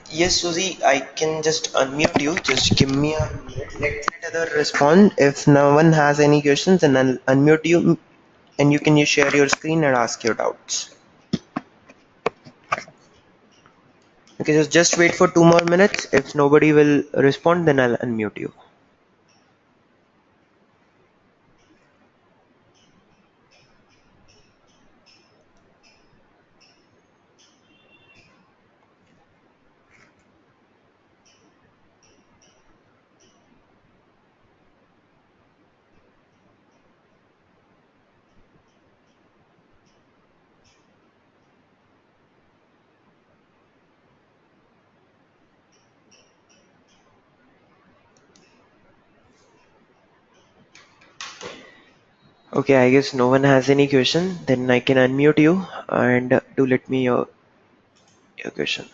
Yes, Susie, I can just unmute you. Just give me a minute. Let other respond. If no one has any questions, then I'll unmute you, and you can share your screen and ask your doubts. Okay, just wait for 2 more minutes. If nobody will respond, then I'll unmute you. Okay, I guess no one has any question. Then I can unmute you and do let me your question.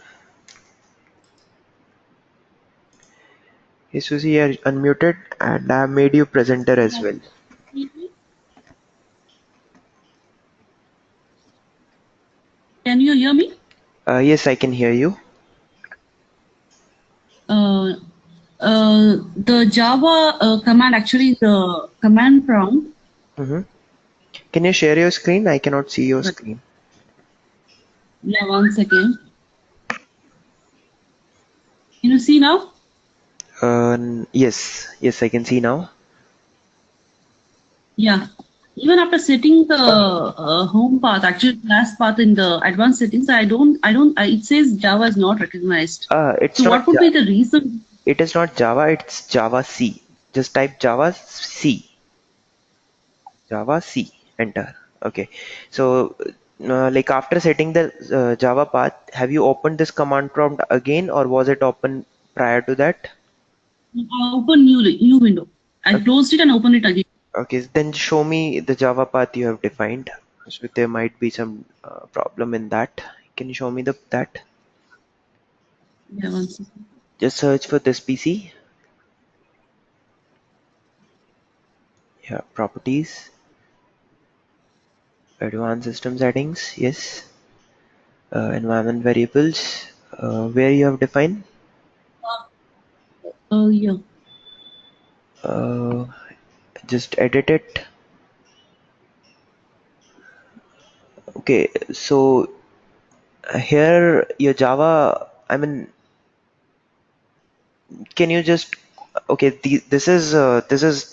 Hey, Susie, you're unmuted, and I made you presenter as well. Can you hear me? Yes, I can hear you. The Java command, actually the command prompt. Mm-hmm. Can you share your screen? I cannot see your But screen. yeah, 1 second. Can you see now? Yes, I can see now. Yeah. Even after setting the home path, actually class path in the advanced settings, it says Java is not recognized. It's So not what would be the reason? It is not Java, it's Java C. Just type Java C. Java C. Enter. Okay. So, like after setting the Java path, have you opened this command prompt again, or was it open prior to that? I open new window. I Okay. closed it and opened it again. Okay. Then show me the Java path you have defined. So there might be some problem in that. Can you show me that? Yeah, 1 second. Just search for this PC. Yeah, properties, advanced system settings. Yes. Environment variables. Where you have defined. Yeah. Uh, just edit it. Okay, so here your Java, I mean, can you just, okay, this is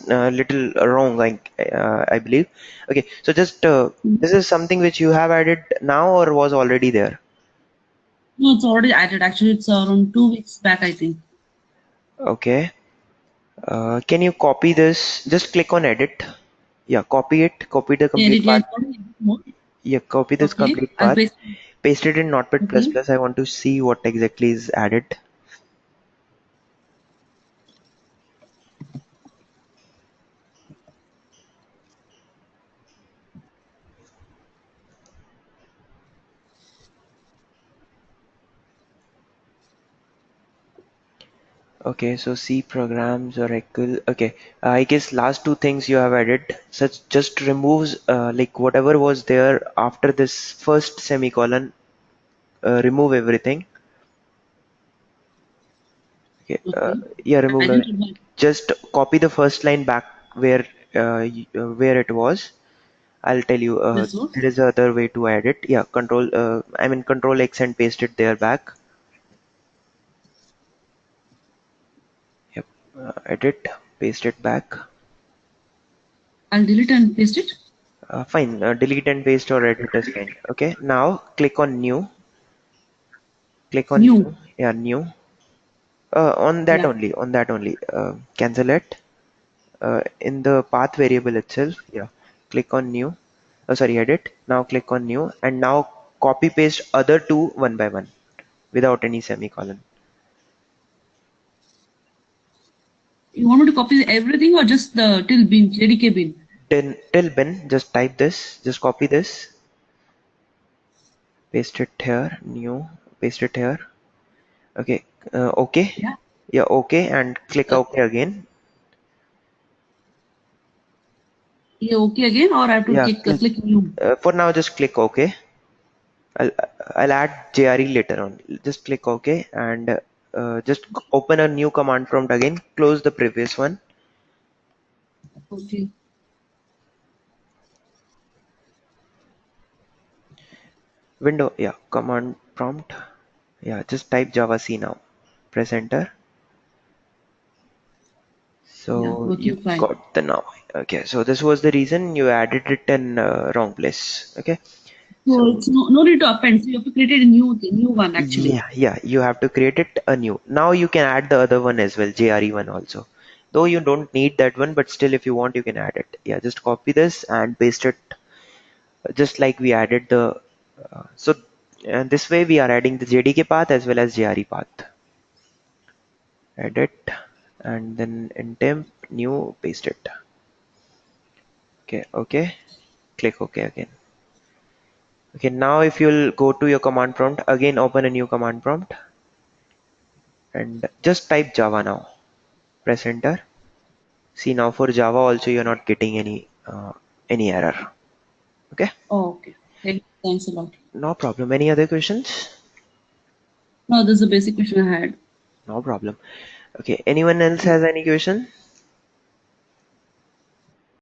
little wrong, like I believe. Okay, so just this is something which you have added now or was already there. No, it's already added. Actually, it's around 2 weeks back, I think. Okay, can you copy this? Just click on edit. Yeah, copy it. Copy the complete Edit, yeah, path. it's already edit mode. Yeah, copy this Okay, complete I'll path. paste. Paste it in Notepad++. Okay. I want to see what exactly is added. Okay, so C programs, Oracle. Okay, I guess last two things you have added. Such just removes like whatever was there after this first semicolon. Remove everything. Okay, Okay. yeah, I remove. didn't remember. Just copy the first line back where it was. I'll tell you. This was. There is other way to add it. Yeah, control. I mean control X and paste it there back. Yep. Edit. Paste it back. I'll delete and paste it. Fine. Delete and paste or edit is fine. Okay. Now click on new. Click on New. new. Yeah, new. On that Yeah. only. On that only. Cancel it. In the path variable itself. Yeah. Click on new. Oh, sorry, edit. Now click on new and now copy paste other two one by one without any semicolon. You want me to copy everything or just the till bin, JDK bin? Then till bin, just type this, just copy this, paste it here, new, paste it here. Okay, okay. Yeah. Yeah, okay, and click Uh, OK again. yeah. Okay again, or I have to Yeah, click new. for now just click OK. I'll I'll add JRE later on. Just click OK and just open a new command prompt again. Close the previous one. Okay. Window, yeah, command prompt. Yeah, just type Java C now. Press enter. Yeah. So you Working fine. got the now. Okay, so this was the reason you added it in wrong place. Okay, So so it's no need to append. So you have to create a new one actually. yeah, you have to create it anew. Now you can add the other one as well, JRE one also. Though you don't need that one, but still if you want, you can add it. Yeah, just copy this and paste it just like we added the. So and this way we are adding the JDK path as well as JRE path. Edit and then in temp new paste it. Okay, okay, click OK again. Okay, now if you'll go to your command prompt, again open a new command prompt and just type Java now. Press enter. See now for Java also you're not getting any error. Okay, Oh, okay. Thanks a lot. no problem. Any other questions? No, this is a basic question I had. No problem. Okay, anyone else has any question?